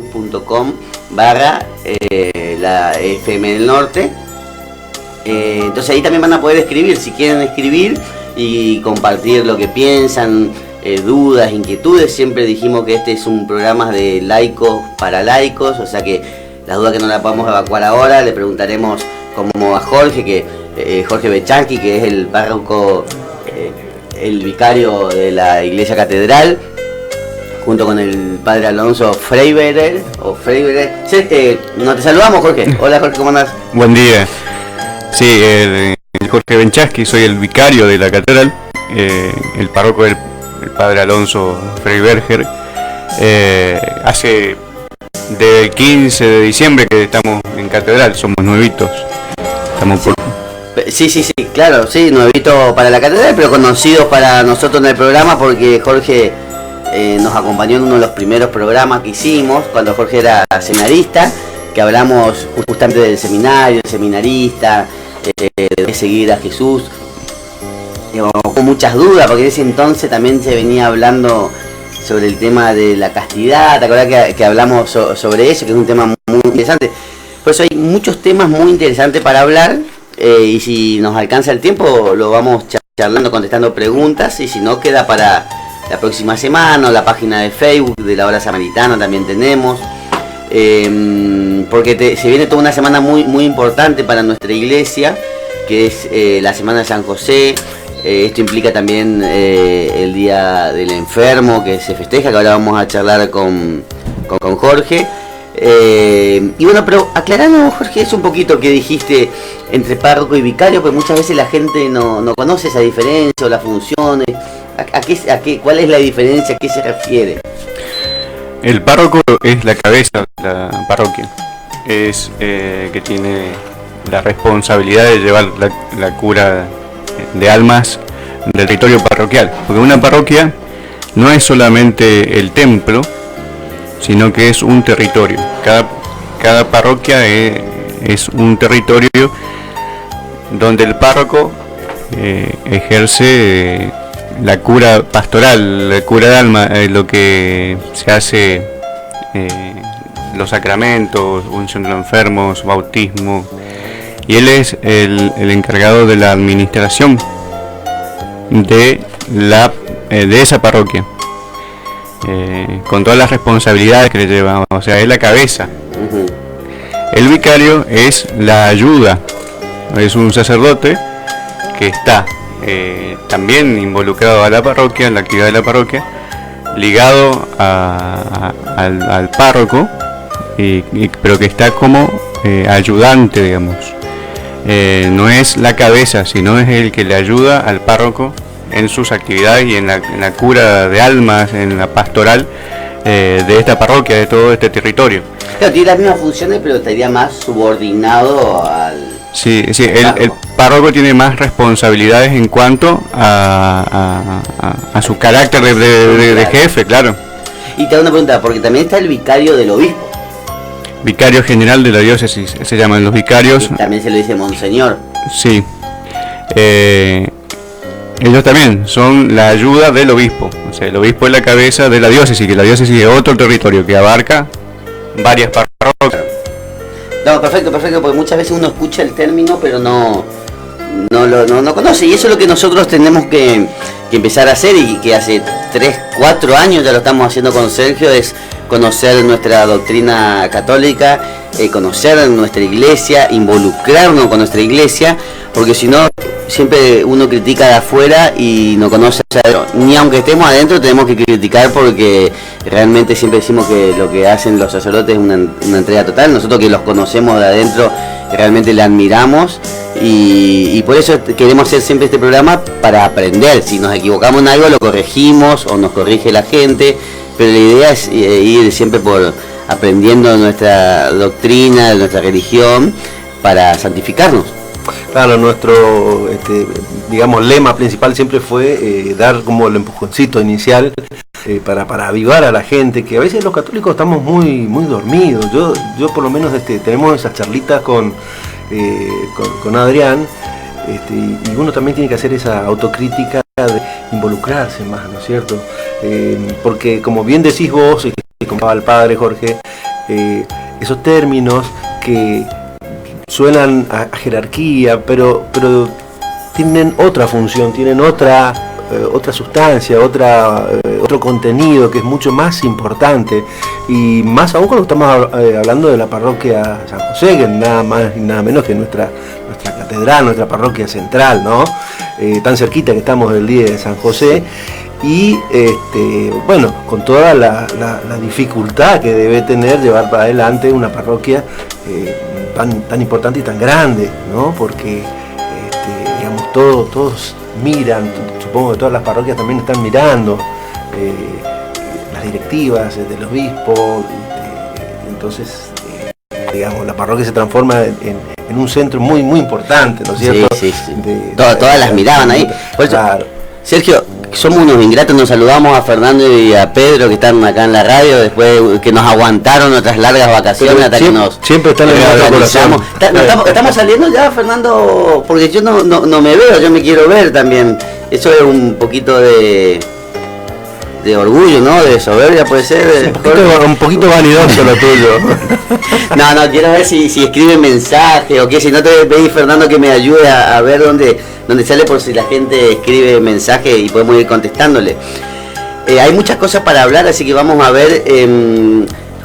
facebook.com/la FM del Norte. Entonces ahí también van a poder escribir, si quieren escribir y compartir lo que piensan, dudas, inquietudes. Siempre dijimos que este es un programa de laicos para laicos, o sea que las dudas que no las podemos evacuar ahora, le preguntaremos como a Jorge, Jorge Bechansky, que es el párroco, el vicario de la Iglesia Catedral, junto con el padre Alonso Freiberger. No te saludamos, Jorge. Hola, Jorge, ¿cómo andás? Buen día. Sí, Jorge Bechansky, soy el vicario de la catedral, el párroco del el padre Alonso Freiberger. Hace del 15 de diciembre que estamos en catedral, somos nuevitos. Estamos por... Sí, claro, sí, nuevito para la catedral, pero conocidos para nosotros en el programa porque Jorge nos acompañó en uno de los primeros programas que hicimos, cuando Jorge era seminarista, que hablamos justamente del seminario, el seminarista, de seguir a Jesús. Con muchas dudas, porque en ese entonces también se venía hablando sobre el tema de la castidad. ¿Te acuerdas que hablamos sobre eso? Que es un tema muy interesante. Por eso hay muchos temas muy interesantes para hablar, y si nos alcanza el tiempo lo vamos charlando, contestando preguntas, y si no, queda para la próxima semana. La página de Facebook de la Hora Samaritana también tenemos, porque se viene toda una semana muy importante para nuestra iglesia, que es la Semana de San José. Esto implica también el Día del Enfermo, que se festeja, que ahora vamos a charlar con Jorge. Y bueno, pero aclarando, Jorge, es un poquito que dijiste entre párroco y vicario, porque muchas veces la gente no conoce esa diferencia o las funciones. ¿Cuál es la diferencia? ¿A qué se refiere? El párroco es la cabeza de la parroquia, es que tiene la responsabilidad de llevar la cura de almas del territorio parroquial, porque una parroquia no es solamente el templo, sino que es un territorio. Cada parroquia es un territorio donde el párroco ejerce la cura pastoral, la cura de alma, lo que se hace, los sacramentos, unción de los enfermos, bautismo, y él es el encargado de la administración de esa parroquia, con todas las responsabilidades que le lleva, o sea, es la cabeza. El vicario es la ayuda, es un sacerdote que está también involucrado a la parroquia, en la actividad de la parroquia, ligado al párroco, pero que está como ayudante, digamos. No es la cabeza, sino es el que le ayuda al párroco en sus actividades y en la cura de almas, en la pastoral de esta parroquia, de todo este territorio. Claro, tiene las mismas funciones, pero estaría más subordinado al... Sí, el párroco tiene más responsabilidades en cuanto a su carácter de jefe, claro. Y te hago una pregunta, porque también está el vicario del obispo. Vicario general de la diócesis, se llaman los vicarios. Y también se le dice monseñor. Sí. Ellos también son la ayuda del obispo. O sea, el obispo es la cabeza de la diócesis, que la diócesis es otro territorio que abarca varias parroquias. No, perfecto, porque muchas veces uno escucha el término, pero no conoce. Y eso es lo que nosotros tenemos que empezar a hacer, y que hace 3-4 años ya lo estamos haciendo con Sergio, es conocer nuestra doctrina católica, conocer nuestra iglesia, involucrarnos con nuestra iglesia, porque si no, siempre uno critica de afuera y no conoce adentro. Ni aunque estemos adentro tenemos que criticar, porque realmente siempre decimos que lo que hacen los sacerdotes es una entrega total. Nosotros que los conocemos de adentro realmente le admiramos, y por eso queremos hacer siempre este programa, para aprender. Si nos equivocamos en algo lo corregimos o nos corrige la gente, pero la idea es ir siempre por aprendiendo nuestra doctrina, nuestra religión, para santificarnos. Claro, nuestro digamos lema principal siempre fue dar como el empujoncito inicial para avivar a la gente, que a veces los católicos estamos muy dormidos. Yo por lo menos tenemos esas charlitas con Adrián, y uno también tiene que hacer esa autocrítica de involucrarse más, ¿no es cierto? Porque como bien decís vos, y como el padre Jorge, esos términos que suenan a jerarquía, pero tienen otra función, tienen otra sustancia, otro contenido que es mucho más importante, y más aún cuando estamos hablando de la parroquia San José, que nada más y nada menos que nuestra catedral, nuestra parroquia central, ¿no? Tan cerquita que estamos del día de San José, y bueno, con toda la dificultad que debe tener llevar para adelante una parroquia tan importante y tan grande, ¿no? Porque digamos, todos miran, supongo que todas las parroquias también están mirando las directivas del obispo, entonces digamos, la parroquia se transforma en un centro muy importante, ¿no es cierto? Sí. Todas las miraban ahí. Por eso, claro. Sergio, somos unos ingratos, nos saludamos a Fernando y a Pedro que están acá en la radio, después que nos aguantaron nuestras largas vacaciones hasta que nos siempre están en el organizamos. Estamos saliendo ya, Fernando, porque yo no me veo, yo me quiero ver también. Eso es un poquito de orgullo, ¿no? De soberbia, puede ser. Un poquito vanidoso lo tuyo. No, quiero ver si escribe mensaje o qué, si no te voy a pedir, Fernando, que me ayude a ver dónde sale, por si la gente escribe mensaje y podemos ir contestándole. Hay muchas cosas para hablar, así que vamos a ver.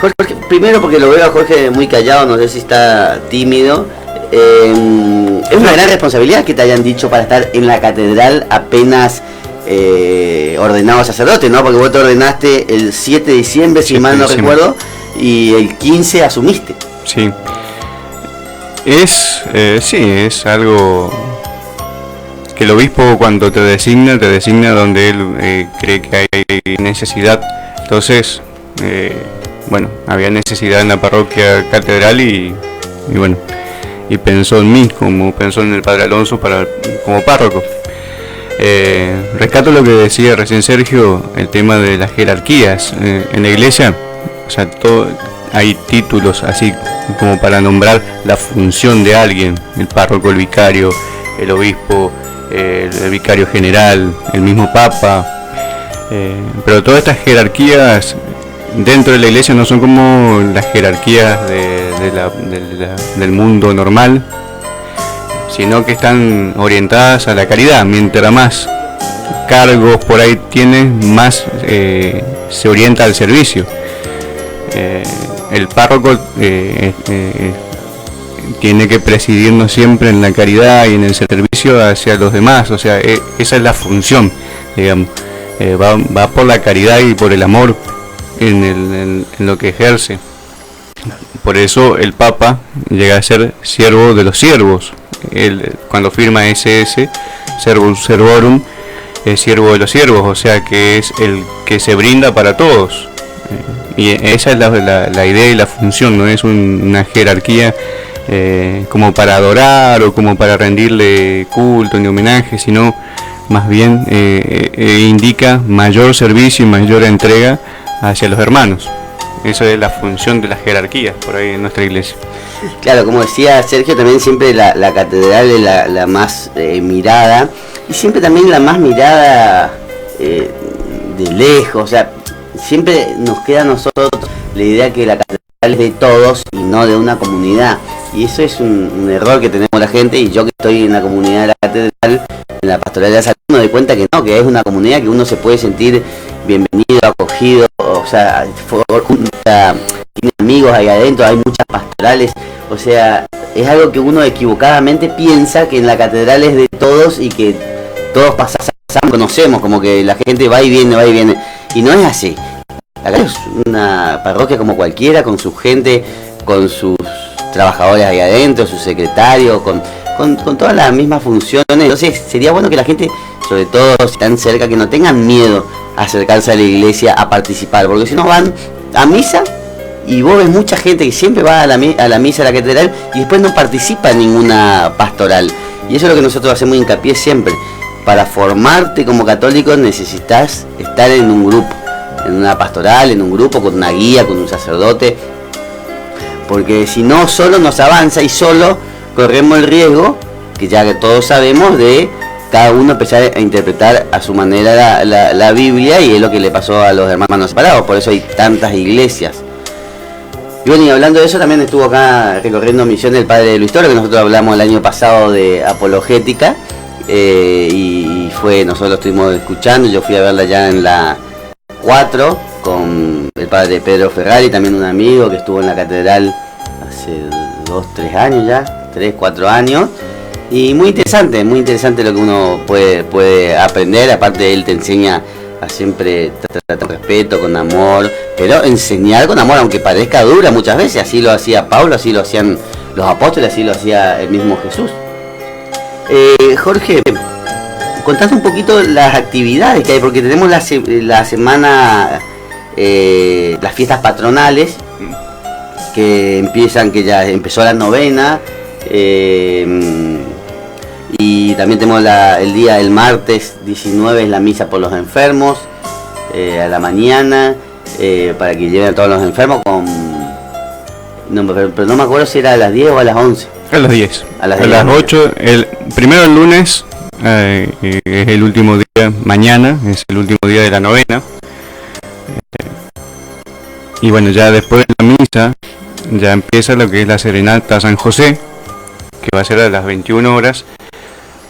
Jorge, primero porque lo veo a Jorge muy callado, no sé si está tímido. Es una gran responsabilidad que te hayan dicho para estar en la catedral apenas ordenado sacerdote, ¿no? Porque vos te ordenaste el 7 de diciembre, si mal no recuerdo, y el 15 asumiste. Sí. Es algo que el obispo, cuando te designa donde él cree que hay necesidad. Entonces, bueno, había necesidad en la parroquia catedral y bueno, y pensó en mí, como pensó en el padre Alonso como párroco. Rescato lo que decía recién Sergio, el tema de las jerarquías en la iglesia. O sea, hay títulos así como para nombrar la función de alguien: el párroco, el vicario, el obispo, el vicario general, el mismo papa. Pero todas estas jerarquías dentro de la iglesia no son como las jerarquías del mundo normal, sino que están orientadas a la caridad. Mientras más cargos por ahí tienes, más se orienta al servicio. El párroco tiene que presidirnos siempre en la caridad y en el servicio hacia los demás, o sea, esa es la función, digamos. Va por la caridad y por el amor en lo que ejerce. Por eso el Papa llega a ser siervo de los siervos. Él, cuando firma SS, Servus Servorum, es siervo de los siervos, o sea que es el que se brinda para todos. Y esa es la idea y la función, no es una jerarquía como para adorar o como para rendirle culto ni homenaje, sino más bien indica mayor servicio y mayor entrega hacia los hermanos. Esa es la función de las jerarquías por ahí en nuestra iglesia. Claro, como decía Sergio, también siempre la catedral es la más mirada, y siempre también la más mirada de lejos. O sea, siempre nos queda a nosotros la idea que la catedral es de todos y no de una comunidad, y eso es un error que tenemos la gente. Y yo, que estoy en la comunidad de la catedral, en la pastoral de la salud, me doy cuenta que no, que es una comunidad que uno se puede sentir bienvenido, acogido, o sea, tiene amigos ahí adentro, hay muchas pastorales. O sea, es algo que uno equivocadamente piensa, que en la catedral es de todos y que todos pasamos, conocemos, como que la gente va y viene, y no es así. Acá es una parroquia como cualquiera, con su gente, con sus trabajadores ahí adentro, sus secretarios, con todas las mismas funciones. Entonces sería bueno que la gente, sobre todo si están cerca, que no tengan miedo a acercarse a la iglesia a participar, porque si no van a misa y vos ves mucha gente que siempre va a la misa, a la catedral, y después no participa en ninguna pastoral. Y eso es lo que nosotros hacemos hincapié siempre: para formarte como católico necesitas estar en un grupo, en una pastoral, en un grupo, con una guía, con un sacerdote, porque si no, solo nos avanza y solo corremos el riesgo, que ya que todos sabemos, de cada uno empezar a interpretar a su manera la Biblia, y es lo que le pasó a los hermanos separados. Por eso hay tantas iglesias. Y bueno, y hablando de eso, también estuvo acá recorriendo Misiones el padre Luis Toro, que nosotros hablamos el año pasado de apologética, y nosotros estuvimos escuchando. Yo fui a verla ya en la 4 con el padre Pedro Ferrari, también un amigo que estuvo en la catedral hace 2-3 años ya, 3-4 años. Y muy interesante lo que uno puede aprender. Aparte, él te enseña a siempre tratar con respeto, con amor, pero enseñar con amor, aunque parezca dura muchas veces. Así lo hacía Pablo, así lo hacían los apóstoles, así lo hacía el mismo Jesús. Jorge, contás un poquito las actividades que hay, porque tenemos la semana, las fiestas patronales, que ya empezó la novena, y también tenemos el martes 19 es la misa por los enfermos, a la mañana, para que lleven a todos los enfermos pero no me acuerdo si era a las 10 o a las 11. A las 10. A las 8, primero el lunes, es el último día, mañana, es el último día de la novena. Y bueno, ya después de la misa, ya empieza lo que es la serenata a San José, que va a ser a las 21 horas.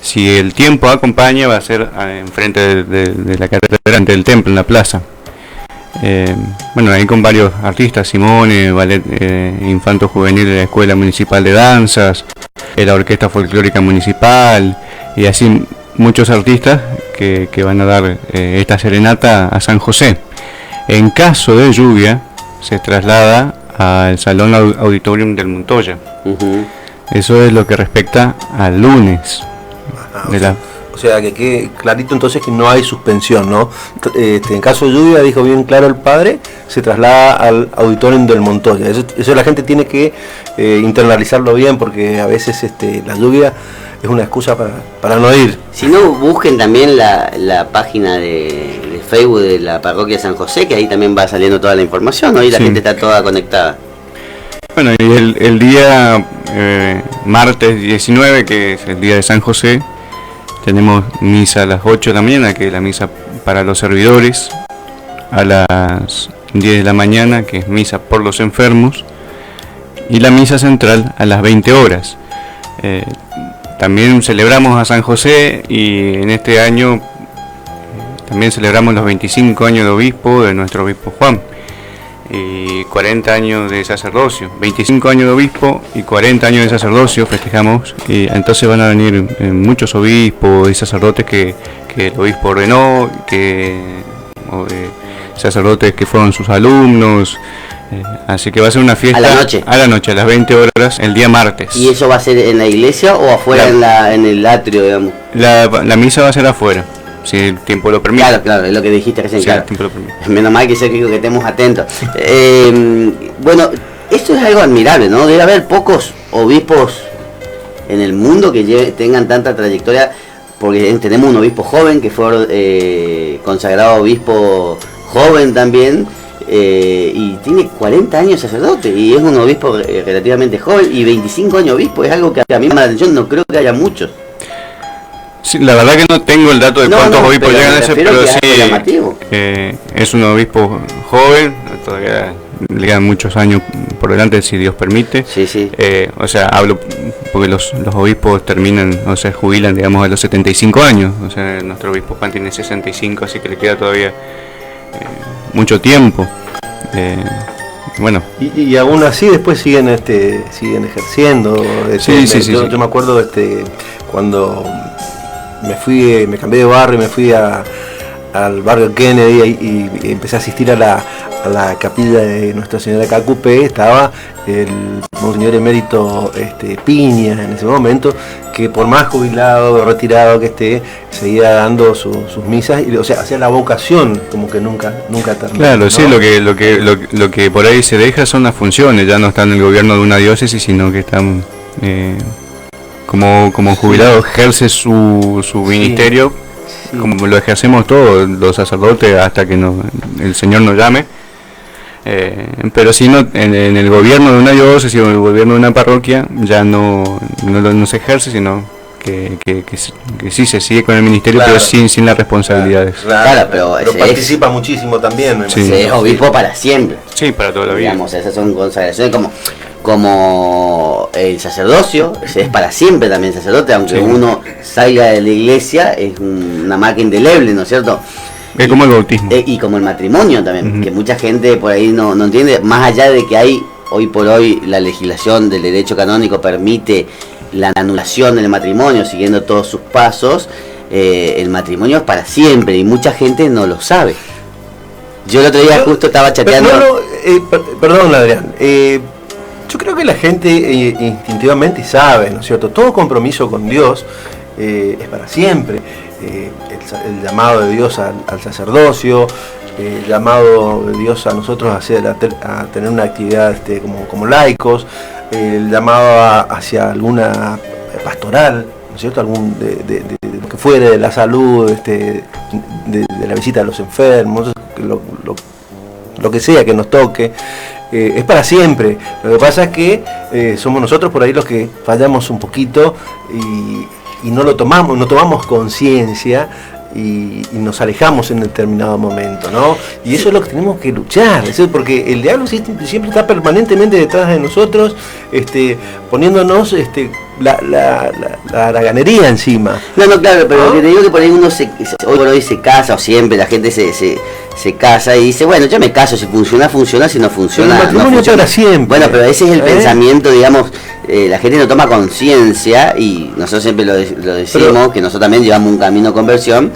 Si el tiempo acompaña, va a ser enfrente de la catedral, ante el templo, en la plaza. Bueno, ahí con varios artistas, Simone, ballet infanto juvenil de la Escuela Municipal de Danzas, la Orquesta Folclórica Municipal, y así muchos artistas que van a dar esta serenata a San José. En caso de lluvia, se traslada al Salón Auditorium del Montoya. Eso es lo que respecta al lunes. O sea, que quede clarito entonces que no hay suspensión, ¿no? En caso de lluvia, dijo bien claro el padre, se traslada al Auditorium del Montoya. Eso la gente tiene que internalizarlo bien, porque a veces la lluvia es una excusa para no ir. Si no, busquen también la página de Facebook de la parroquia de San José, que ahí también va saliendo toda la información, ¿no? Y la gente está toda conectada. Bueno, y el día martes 19, que es el día de San José, tenemos misa a las 8 de la mañana, que es la misa para los servidores, a las 10 de la mañana, que es misa por los enfermos, y la misa central a las 20 horas. También celebramos a San José, y en este año también celebramos los 25 años de obispo de nuestro obispo Juan, y 40 años de sacerdocio. 25 años de obispo y 40 años de sacerdocio festejamos, y entonces van a venir muchos obispos y sacerdotes que el obispo ordenó, sacerdotes que fueron sus alumnos, así que va a ser una fiesta a la noche, a las 20 horas, el día martes. ¿Y eso va a ser en la iglesia o afuera en el atrio, digamos? La misa va a ser afuera, si el tiempo lo permite. Claro, es lo que dijiste recién. Sí, claro. el tiempo lo permite. Menos mal que estemos atentos. Bueno, esto es algo admirable, ¿no? Debe haber pocos obispos en el mundo que tengan tanta trayectoria, porque tenemos un obispo joven que fue consagrado obispo joven también, y tiene 40 años sacerdote, y es un obispo relativamente joven, y 25 años obispo. Es algo que a mí me llama la atención, no creo que haya muchos. Sí, la verdad que no tengo el dato de cuántos obispos llegan a ese, pero sí, es un obispo joven, todavía le quedan muchos años por delante, si Dios permite. Sí. O sea, hablo porque los obispos jubilan, digamos, a los 75 años. O sea, nuestro obispo Juan tiene 65, así que le queda todavía mucho tiempo. Bueno. Y aún así después siguen ejerciendo. Yo me acuerdo cuando me cambié de barrio, me fui al barrio Kennedy y empecé a asistir a la capilla de Nuestra Señora de Cacupé. Estaba el monseñor emérito Piña en ese momento, que por más jubilado, retirado que esté, seguía dando sus misas, y hacía la vocación como que nunca terminó. Claro, ¿no? sí, lo que por ahí se deja son las funciones, ya no está en el gobierno de una diócesis, sino que están como jubilado, ejerce su ministerio, como lo ejercemos todos los sacerdotes hasta que el Señor nos llame. Pero si no, en el gobierno de una diócesis o en el gobierno de una parroquia ya no se ejerce, sino que sí se sigue con el ministerio, Claro. pero sin las responsabilidades. Claro, pero ese participa muchísimo también. me Sí. imagino. es obispo para siempre. Sí, para toda la vida. Digamos, esas son consagraciones como el sacerdocio, es para siempre también el sacerdote, aunque Sí. uno salga de la iglesia, es una marca indeleble, ¿no es cierto? Es como el bautismo. Y como el matrimonio también, Ujú. que mucha gente por ahí no entiende, más allá de que hay hoy por hoy la legislación del derecho canónico permite la anulación del matrimonio siguiendo todos sus pasos, el matrimonio es para siempre y mucha gente no lo sabe. Yo el otro día justo estaba chateando. Perdón, Adrián. Yo creo que la gente instintivamente sabe, ¿no es cierto? Todo compromiso con Dios es para siempre. El llamado de Dios al sacerdocio, el llamado de Dios a nosotros a tener una actividad como laicos, el llamado hacia alguna pastoral, ¿no es cierto? Algún de lo que fuere, de la salud, de la visita a los enfermos, lo que sea que nos toque. Es para siempre. Lo que pasa es que somos nosotros por ahí los que fallamos un poquito y no tomamos conciencia y nos alejamos en determinado momento, ¿no? Y eso es lo que tenemos que luchar, eso es porque el diablo siempre está permanentemente detrás de nosotros, poniéndonos la haraganería encima. No, claro, pero ¿Ah? lo que te digo que por ahí uno hoy por hoy se casa, o siempre la gente se casa y dice, bueno, yo me caso, si funciona, funciona, si no funciona, Pero el matrimonio no funciona. para siempre. Bueno, pero ese es el pensamiento, digamos, la gente no toma conciencia y nosotros siempre lo decimos, que nosotros también llevamos un camino de conversión.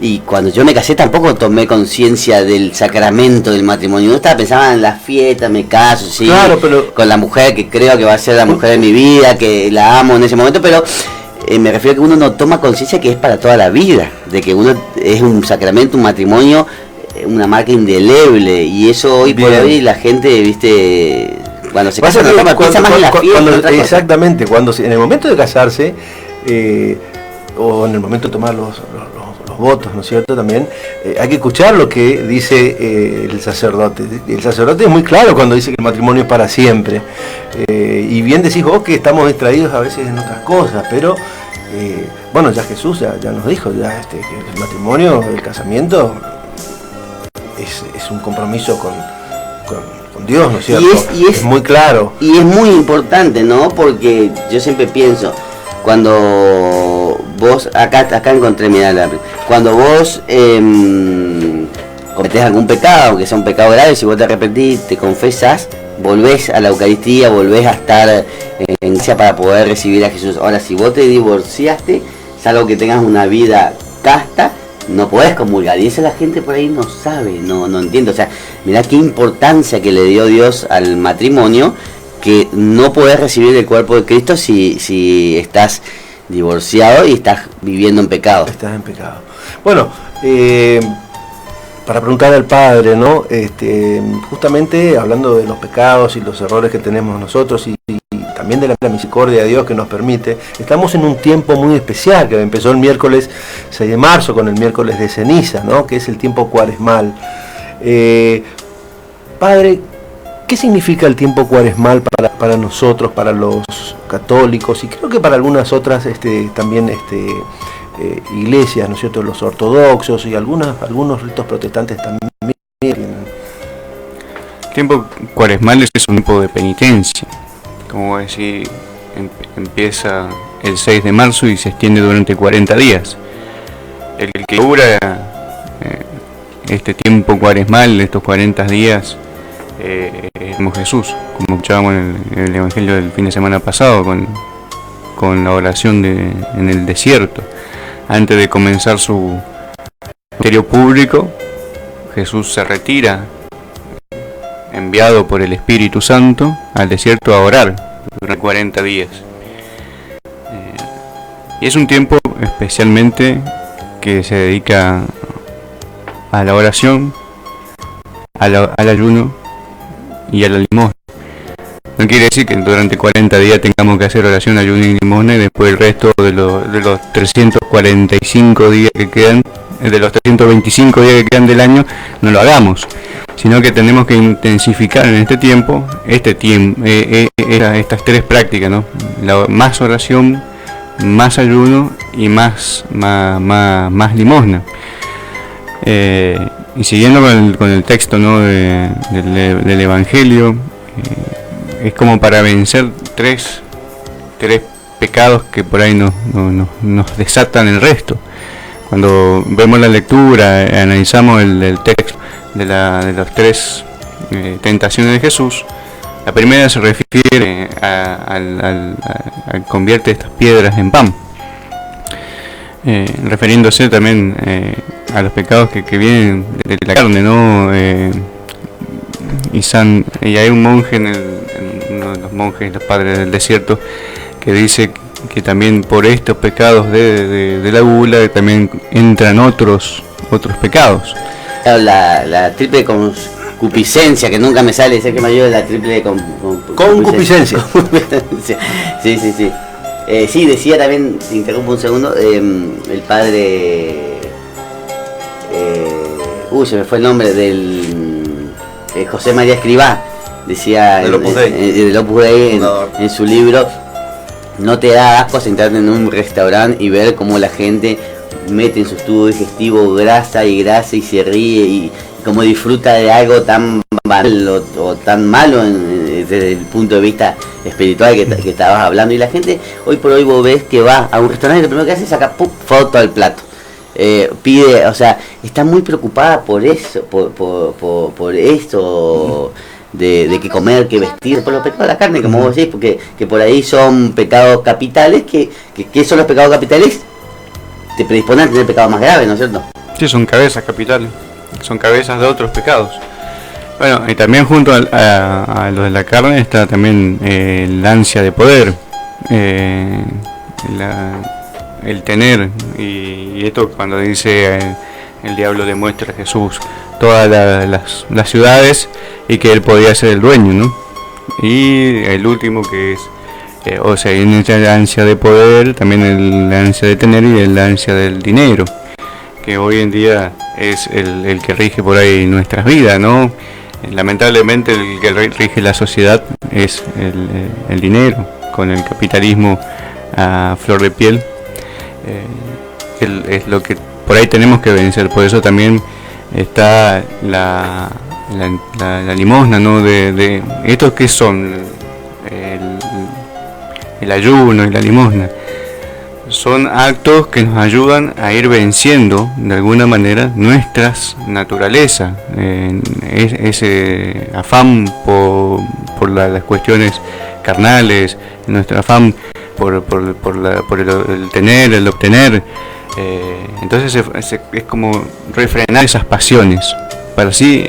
Y cuando yo me casé tampoco tomé conciencia del sacramento del matrimonio. Yo pensaba en la fiesta, me caso, sí, Claro, pero con la mujer que creo que va a ser la mujer de mi vida, que la amo en ese momento, pero me refiero a que uno no toma conciencia que es para toda la vida, de que uno es un sacramento, un matrimonio, una marca indeleble, y eso hoy por Bien. hoy la gente, viste, cuando se casa Pasa no que toma, piensa más en la fiesta, en otra cosa. exactamente, en el momento de casarse, o en el momento de tomar los votos, ¿no es cierto? También hay que escuchar lo que dice el sacerdote. El sacerdote es muy claro cuando dice que el matrimonio es para siempre. Y bien decís vos que estamos distraídos a veces en otras cosas, pero bueno, ya Jesús ya nos dijo ya que el matrimonio, el casamiento es un compromiso con Dios, ¿no es cierto? Y es muy claro. Y es muy importante, ¿no? Porque yo siempre pienso, cuando vos, acá encontré, mirá, cuando vos cometés algún pecado, aunque sea un pecado grave, si vos te arrepentís, te confesás, volvés a la Eucaristía, volvés a estar en iglesia para poder recibir a Jesús. Ahora, si vos te divorciaste, salvo que tengas una vida casta, no podés comulgar, y eso la gente por ahí no sabe, no entiende. O sea, mirá qué importancia que le dio Dios al matrimonio, que no podés recibir el cuerpo de Cristo si estás divorciado y estás viviendo en pecado. Estás en pecado. Bueno, para preguntar al Padre, ¿no? Justamente hablando de los pecados y los errores que tenemos nosotros y también de la misericordia de Dios que nos permite, estamos en un tiempo muy especial que empezó el miércoles 6 de marzo con el miércoles de ceniza, ¿no? Que es el tiempo cuaresmal. Padre, ¿qué significa el tiempo cuaresmal para nosotros, para los católicos y creo que para algunas otras también iglesias, ¿no es cierto? Los ortodoxos y algunos ritos protestantes también tienen? El tiempo cuaresmal es un tiempo de penitencia, como decir, empieza el 6 de marzo y se extiende durante 40 días. El que dura este tiempo cuaresmal, estos 40 días, es como Jesús, como escuchábamos en el Evangelio del fin de semana pasado, con la oración en el desierto. Antes de comenzar su ministerio público, Jesús se retira, enviado por el Espíritu Santo, al desierto a orar durante 40 días. Y es un tiempo especialmente que se dedica a la oración, al ayuno y a la limosna. No quiere decir que durante 40 días tengamos que hacer oración, ayuno y limosna y después el resto de los 345 días que quedan, de los 325 días que quedan del año, no lo hagamos, sino que tenemos que intensificar en este tiempo estas tres prácticas, ¿no? Más oración, más ayuno y más limosna. Y siguiendo con el texto, ¿no? del Evangelio, es como para vencer tres pecados que por ahí nos desatan el resto. Cuando vemos la lectura, analizamos el texto de las tres tentaciones de Jesús, la primera se refiere al convierte estas piedras en pan, refiriéndose también a los pecados que vienen de la carne, ¿no? Y hay un monje uno de los monjes, los padres del desierto, que dice que también por estos pecados de la gula también entran otros pecados. La triple concupiscencia, que nunca me sale, sé que me ayuda la triple concupiscencia. Sí. Sí, decía también, si interrumpo un segundo, el padre, se me fue el nombre del José María Escribá, decía del Opus Dei en su libro: no te da asco sentarte en un restaurante y ver cómo la gente mete en su tubo digestivo grasa y se ríe y cómo disfruta de algo tan malo o tan malo desde el punto de vista espiritual que estabas hablando. Y la gente hoy por hoy vos ves que va a un restaurante y lo primero que hace es sacar foto al plato. Pide, o sea, está muy preocupada por eso, por esto de que comer, que vestir, por los pecados de la carne, como vos decís, porque que por ahí son pecados capitales, que son los pecados capitales, te predisponen a tener pecados más graves, ¿no es cierto? Sí, son cabezas capitales, son cabezas de otros pecados. Bueno, y también junto a lo de la carne está también la ansia de poder, el tener, y esto cuando dice el diablo le muestra a Jesús todas las ciudades y que él podía ser el dueño, ¿no? Y el último que es, en la ansia de poder, también la ansia de tener y la ansia del dinero, que hoy en día es el que rige por ahí nuestras vidas, ¿no? Lamentablemente el que rige la sociedad es el dinero, con el capitalismo a flor de piel. Es lo que por ahí tenemos que vencer. Por eso también está la limosna, ¿no? De estos que son el ayuno y la limosna. Son actos que nos ayudan a ir venciendo de alguna manera nuestras naturalezas, ese afán por las cuestiones carnales, nuestro afán por el tener, el obtener. Entonces es como refrenar esas pasiones, para así,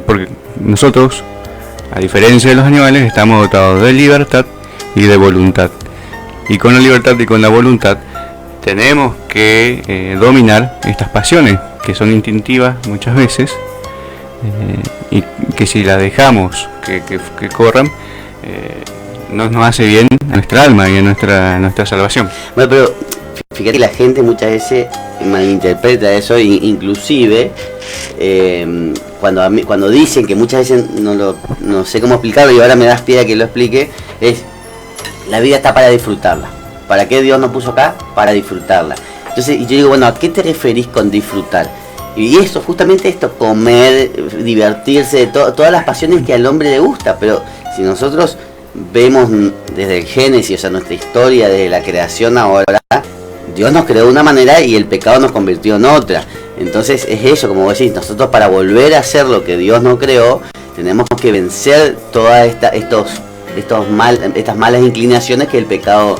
porque nosotros, a diferencia de los animales, estamos dotados de libertad y de voluntad, y con la libertad y con la voluntad tenemos que dominar estas pasiones que son instintivas muchas veces, y que si las dejamos que corran, no nos hace bien a nuestra alma y a nuestra salvación. Bueno, pero fíjate que la gente muchas veces malinterpreta eso, inclusive cuando dicen que muchas veces no sé cómo explicarlo, y ahora me das pie a que lo explique, es: la vida está para disfrutarla. ¿Para qué Dios nos puso acá? Para disfrutarla. Entonces, y yo digo, bueno, ¿a qué te referís con disfrutar? Y eso, justamente esto, comer, divertirse, todas las pasiones que al hombre le gusta. Pero si nosotros vemos desde el Génesis, o sea, nuestra historia, desde la creación ahora, Dios nos creó de una manera y el pecado nos convirtió en otra. Entonces es eso, como vos decís, nosotros para volver a hacer lo que Dios nos creó, tenemos que vencer todas estas malas inclinaciones que el pecado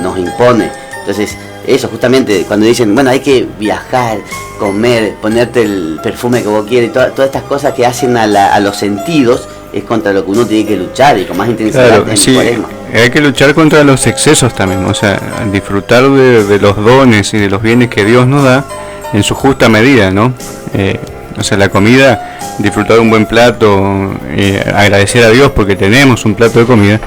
nos impone. Entonces eso, justamente cuando dicen, bueno, hay que viajar, comer, ponerte el perfume que vos quieres, todas estas cosas que hacen a los sentidos, es contra lo que uno tiene que luchar, y con más intensidad. Claro, sí, hay que luchar contra los excesos también, o sea, disfrutar de los dones y de los bienes que Dios nos da en su justa medida, ¿no? O sea, la comida, disfrutar un buen plato, agradecer a Dios porque tenemos un plato de comida,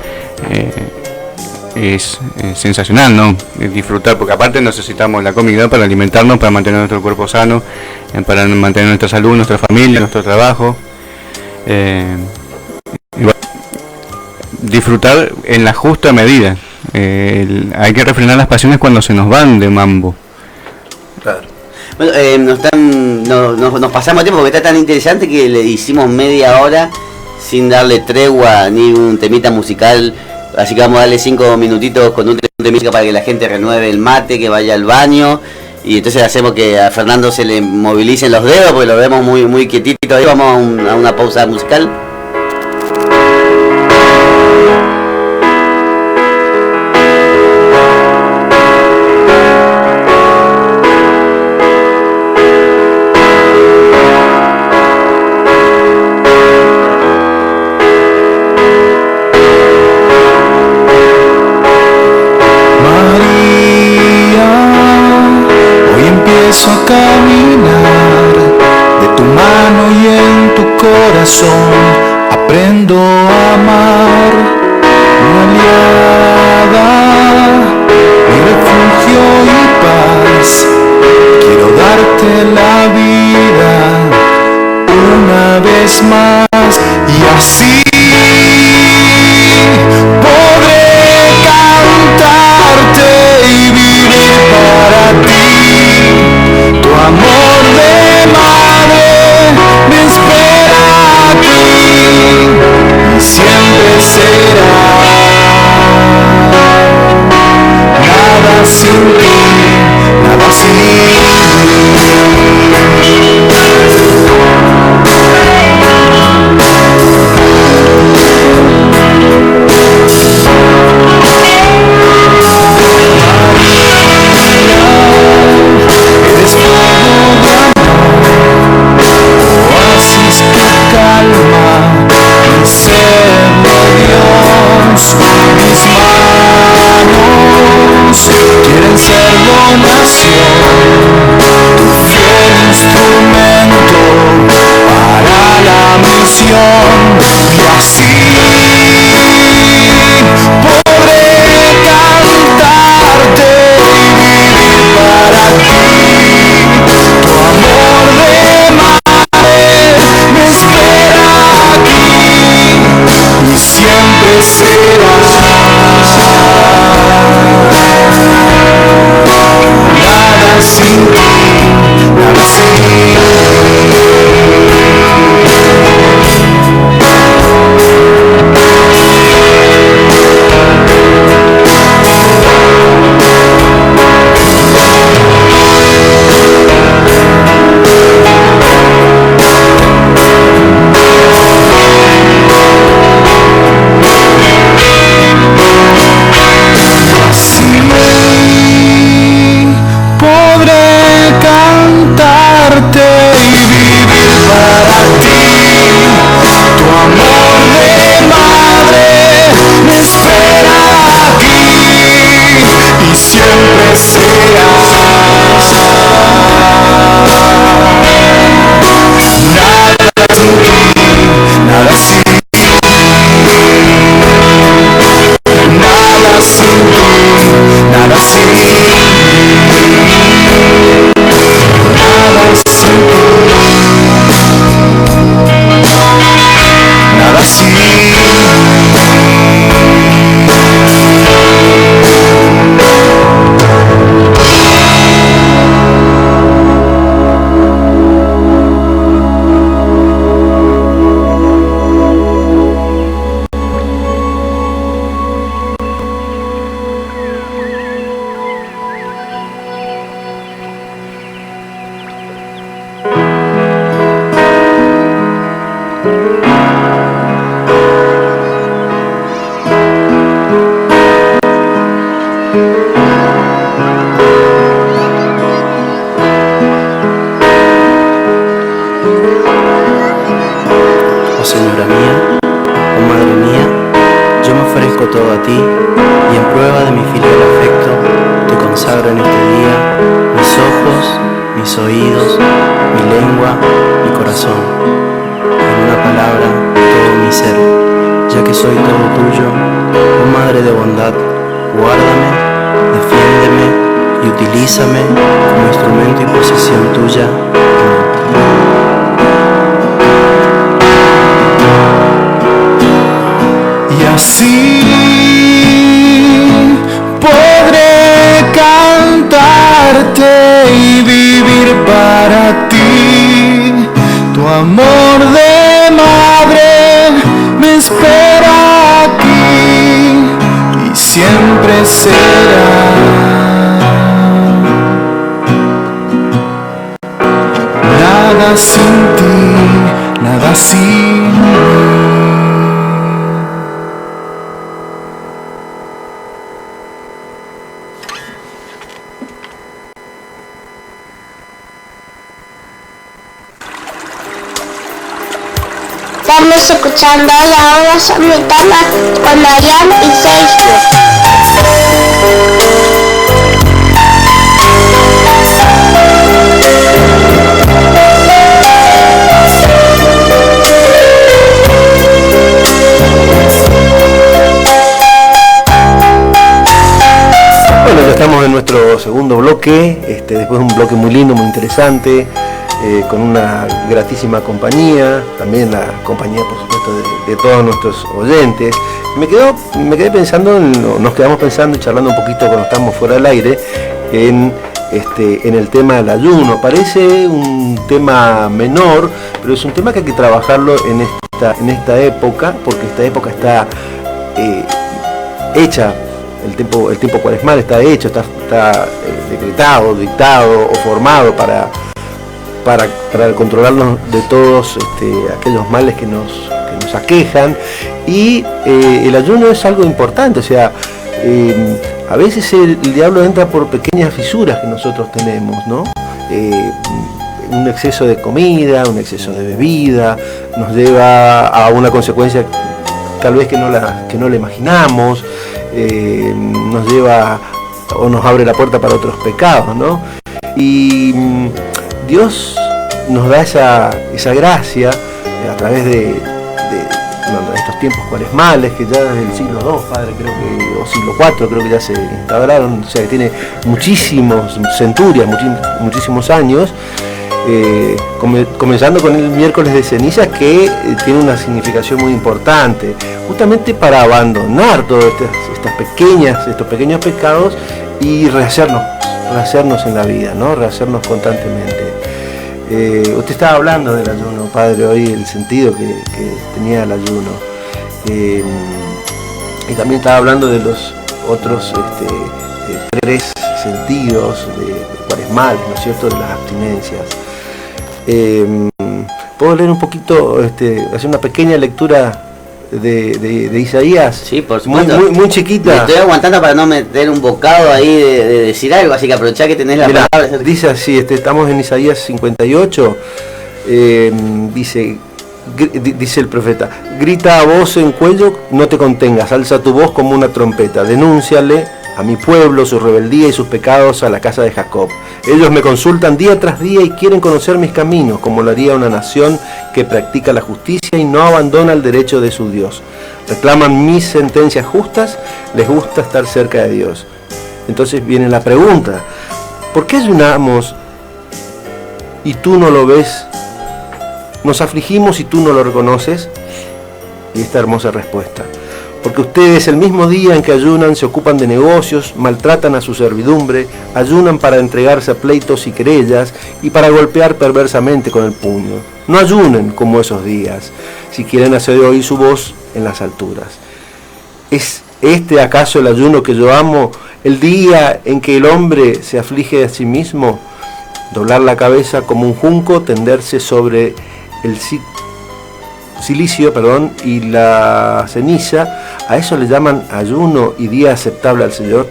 es sensacional, ¿no? Disfrutar, porque aparte necesitamos la comida para alimentarnos, para mantener nuestro cuerpo sano, para mantener nuestra salud, nuestra familia, nuestro trabajo. Disfrutar en la justa medida, Hay que refrenar las pasiones cuando se nos van de mambo. Claro. Bueno, nos pasamos tiempo porque está tan interesante que le hicimos media hora sin darle tregua ni un temita musical. Así que vamos a darle 5 minutitos con un temita de música para que la gente renueve el mate, que vaya al baño. Y entonces hacemos que a Fernando se le movilicen los dedos porque lo vemos muy quietito ahí. Vamos a una pausa musical. A caminar de tu mano y en tu corazón aprendo a amar, mi aliada, mi refugio y paz. Quiero darte la vida una vez más y así podré cantarte y vivir para ti. Tu amor de madre me espera aquí y siempre será nada sin ti, nada sin ti. todo a ti, y en prueba de mi filial afecto, te consagro en este día mis ojos, mis oídos, mi lengua, mi corazón, en una palabra, todo mi ser, ya que soy todo tuyo, oh Madre de bondad, guárdame, defiéndeme y utilízame como instrumento y posesión tuya. Y así siempre será. Nada sin ti, nada sin mí. Estamos escuchando La Hora Samaritana con Marian y Sergio. Bueno, ya estamos en nuestro segundo bloque, después de un bloque muy lindo, muy interesante, con una gratísima compañía, también la compañía, por supuesto, de todos nuestros oyentes. Me quedé pensando, nos quedamos pensando y charlando un poquito cuando estamos fuera del aire, en el tema del ayuno. Parece un tema menor, pero es un tema que hay que trabajarlo en esta época, porque esta época está hecha. El tiempo cuaresmal está hecho, está decretado, dictado o formado para controlarnos de todos aquellos males que nos aquejan, y el ayuno es algo importante. O sea, a veces el diablo entra por pequeñas fisuras que nosotros tenemos, ¿no? Un exceso de comida, un exceso de bebida, nos lleva a una consecuencia tal vez que no la imaginamos. Nos lleva o nos abre la puerta para otros pecados, ¿no? Y Dios nos da esa gracia a través de estos tiempos cuaresmales, que ya desde el siglo II, Padre, creo que, o siglo IV, creo que ya se instauraron, o sea que tiene muchísimos centurias, muchísimos años. Comenzando con el miércoles de cenizas, que tiene una significación muy importante, justamente para abandonar todos estos pequeños pecados y rehacernos en la vida, ¿no? Rehacernos constantemente. Usted estaba hablando del ayuno, Padre, hoy, el sentido que tenía el ayuno, y también estaba hablando de los otros tres sentidos de cuaresmales, ¿no es cierto?, de las abstinencias. ¿Puedo leer un poquito, hacer una pequeña lectura de Isaías? Sí, por supuesto. Muy chiquita. Me estoy aguantando para no meter un bocado ahí de decir algo, así que aprovechá que tenés la palabra. Dice así, estamos en Isaías 58, dice el profeta: grita a voz en cuello, no te contengas, alza tu voz como una trompeta, denúnciale a mi pueblo su rebeldía y sus pecados a la casa de Jacob. Ellos me consultan día tras día y quieren conocer mis caminos, como lo haría una nación que practica la justicia y no abandona el derecho de su Dios. Reclaman mis sentencias justas, les gusta estar cerca de Dios. Entonces viene la pregunta: ¿por qué ayunamos y tú no lo ves? ¿Nos afligimos y tú no lo reconoces? Y esta hermosa respuesta: porque ustedes el mismo día en que ayunan se ocupan de negocios, maltratan a su servidumbre, ayunan para entregarse a pleitos y querellas y para golpear perversamente con el puño. No ayunen como esos días, si quieren hacer oír su voz en las alturas. ¿Es este acaso el ayuno que yo amo, el día en que el hombre se aflige a sí mismo? Doblar la cabeza como un junco, tenderse sobre el silicio, y la ceniza, a eso le llaman ayuno y día aceptable al Señor.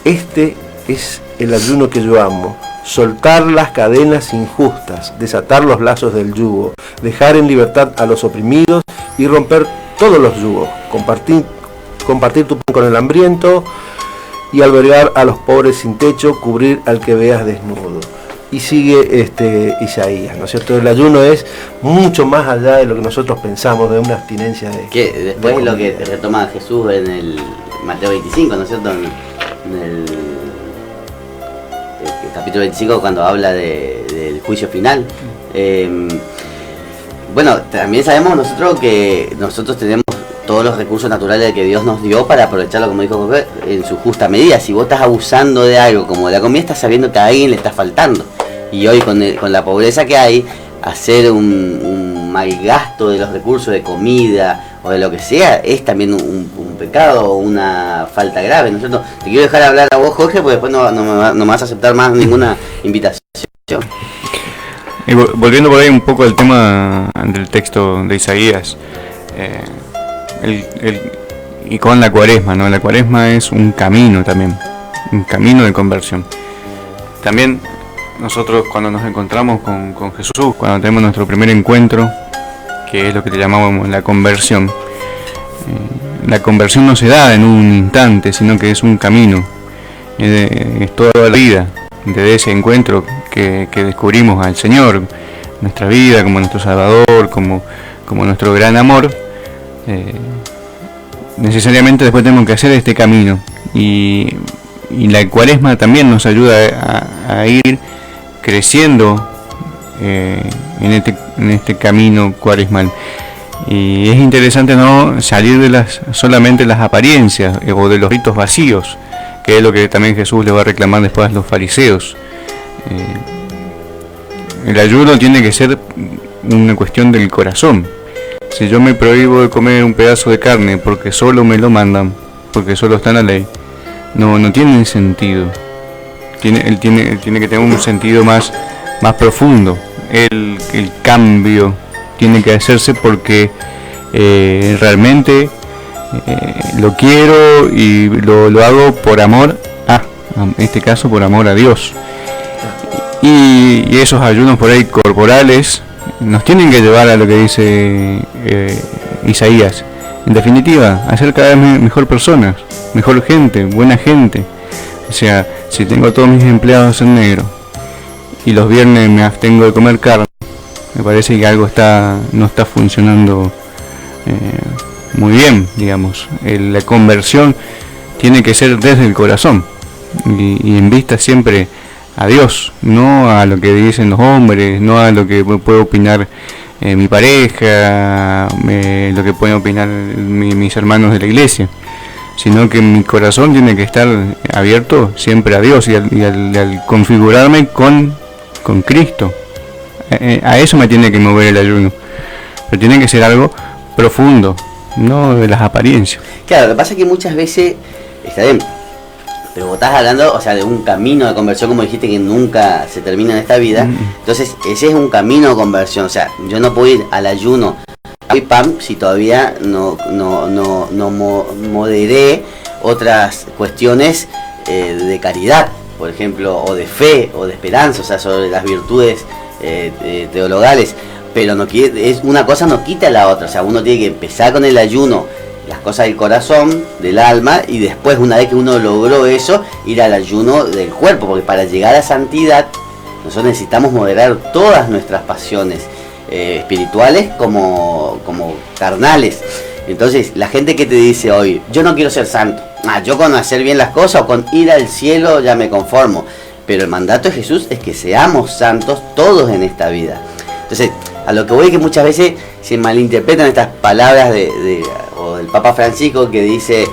Este es el ayuno que yo amo: soltar las cadenas injustas, desatar los lazos del yugo, dejar en libertad a los oprimidos y romper todos los yugos, compartir tu pan con el hambriento y albergar a los pobres sin techo, cubrir al que veas desnudo. Y sigue Isaías, ¿no es cierto? El ayuno es mucho más allá de lo que nosotros pensamos, de una abstinencia de... Que después lo que retoma Jesús en el Mateo 25, ¿no es cierto? En el capítulo 25, cuando habla del juicio final. Bueno, también sabemos nosotros que nosotros tenemos todos los recursos naturales que Dios nos dio para aprovecharlo, como dijo Jorge, en su justa medida. Si vos estás abusando de algo como la comida, estás sabiendo que a alguien le está faltando. Y hoy con la pobreza que hay, hacer un mal gasto de los recursos de comida o de lo que sea es también un pecado o una falta grave, ¿no es cierto? Te quiero dejar hablar a vos, Jorge, porque después no me vas a aceptar más ninguna invitación. Y volviendo por ahí un poco al tema del texto de Isaías, y con la cuaresma, ¿no? La cuaresma es un camino también, un camino de conversión. También nosotros cuando nos encontramos con Jesús, cuando tenemos nuestro primer encuentro, que es lo que le llamamos la conversión no se da en un instante, sino que es un camino, es toda la vida, desde ese encuentro que descubrimos al Señor, nuestra vida como nuestro Salvador, como nuestro gran amor. Necesariamente después tenemos que hacer este camino, y la cuaresma también nos ayuda a ir creciendo en este camino cuaresmal. Y es interesante no salir de solamente las apariencias o de los ritos vacíos, que es lo que también Jesús le va a reclamar después a los fariseos. El ayuno tiene que ser una cuestión del corazón. Si yo me prohíbo de comer un pedazo de carne porque solo me lo mandan, porque solo está en la ley, no tiene sentido. Tiene que tener un sentido más profundo. El cambio tiene que hacerse porque realmente lo quiero y lo hago por amor en este caso por amor a Dios. Y esos ayunos por ahí corporales nos tienen que llevar a lo que dice Isaías. En definitiva, hacer cada vez mejor personas, mejor gente, buena gente. O sea, si tengo a todos mis empleados en negro y los viernes me abstengo de comer carne, me parece que algo no está funcionando muy bien, digamos. La conversión tiene que ser desde el corazón y en vista siempre a Dios, no a lo que dicen los hombres, no a lo que puede opinar mi pareja, lo que pueden opinar mis hermanos de la iglesia, sino que mi corazón tiene que estar abierto siempre a Dios y al configurarme con Cristo. A eso me tiene que mover el ayuno, pero tiene que ser algo profundo, no de las apariencias. Claro, lo que pasa es que muchas veces, está bien, pero vos estás hablando, o sea, de un camino de conversión, como dijiste, que nunca se termina en esta vida. Entonces, ese es un camino de conversión. O sea, yo no puedo ir al ayuno y PAM si todavía no moderé otras cuestiones de caridad, por ejemplo, o de fe, o de esperanza, o sea, sobre las virtudes teologales. Pero una cosa no quita la otra. O sea, uno tiene que empezar con el ayuno, las cosas del corazón, del alma, y después, una vez que uno logró eso, ir al ayuno del cuerpo, porque para llegar a santidad nosotros necesitamos moderar todas nuestras pasiones espirituales como carnales. Entonces, la gente que te dice hoy, yo no quiero ser santo, yo con hacer bien las cosas o con ir al cielo ya me conformo, pero el mandato de Jesús es que seamos santos todos en esta vida. Entonces, a lo que voy es que muchas veces se malinterpretan estas palabras o del Papa Francisco, que dice,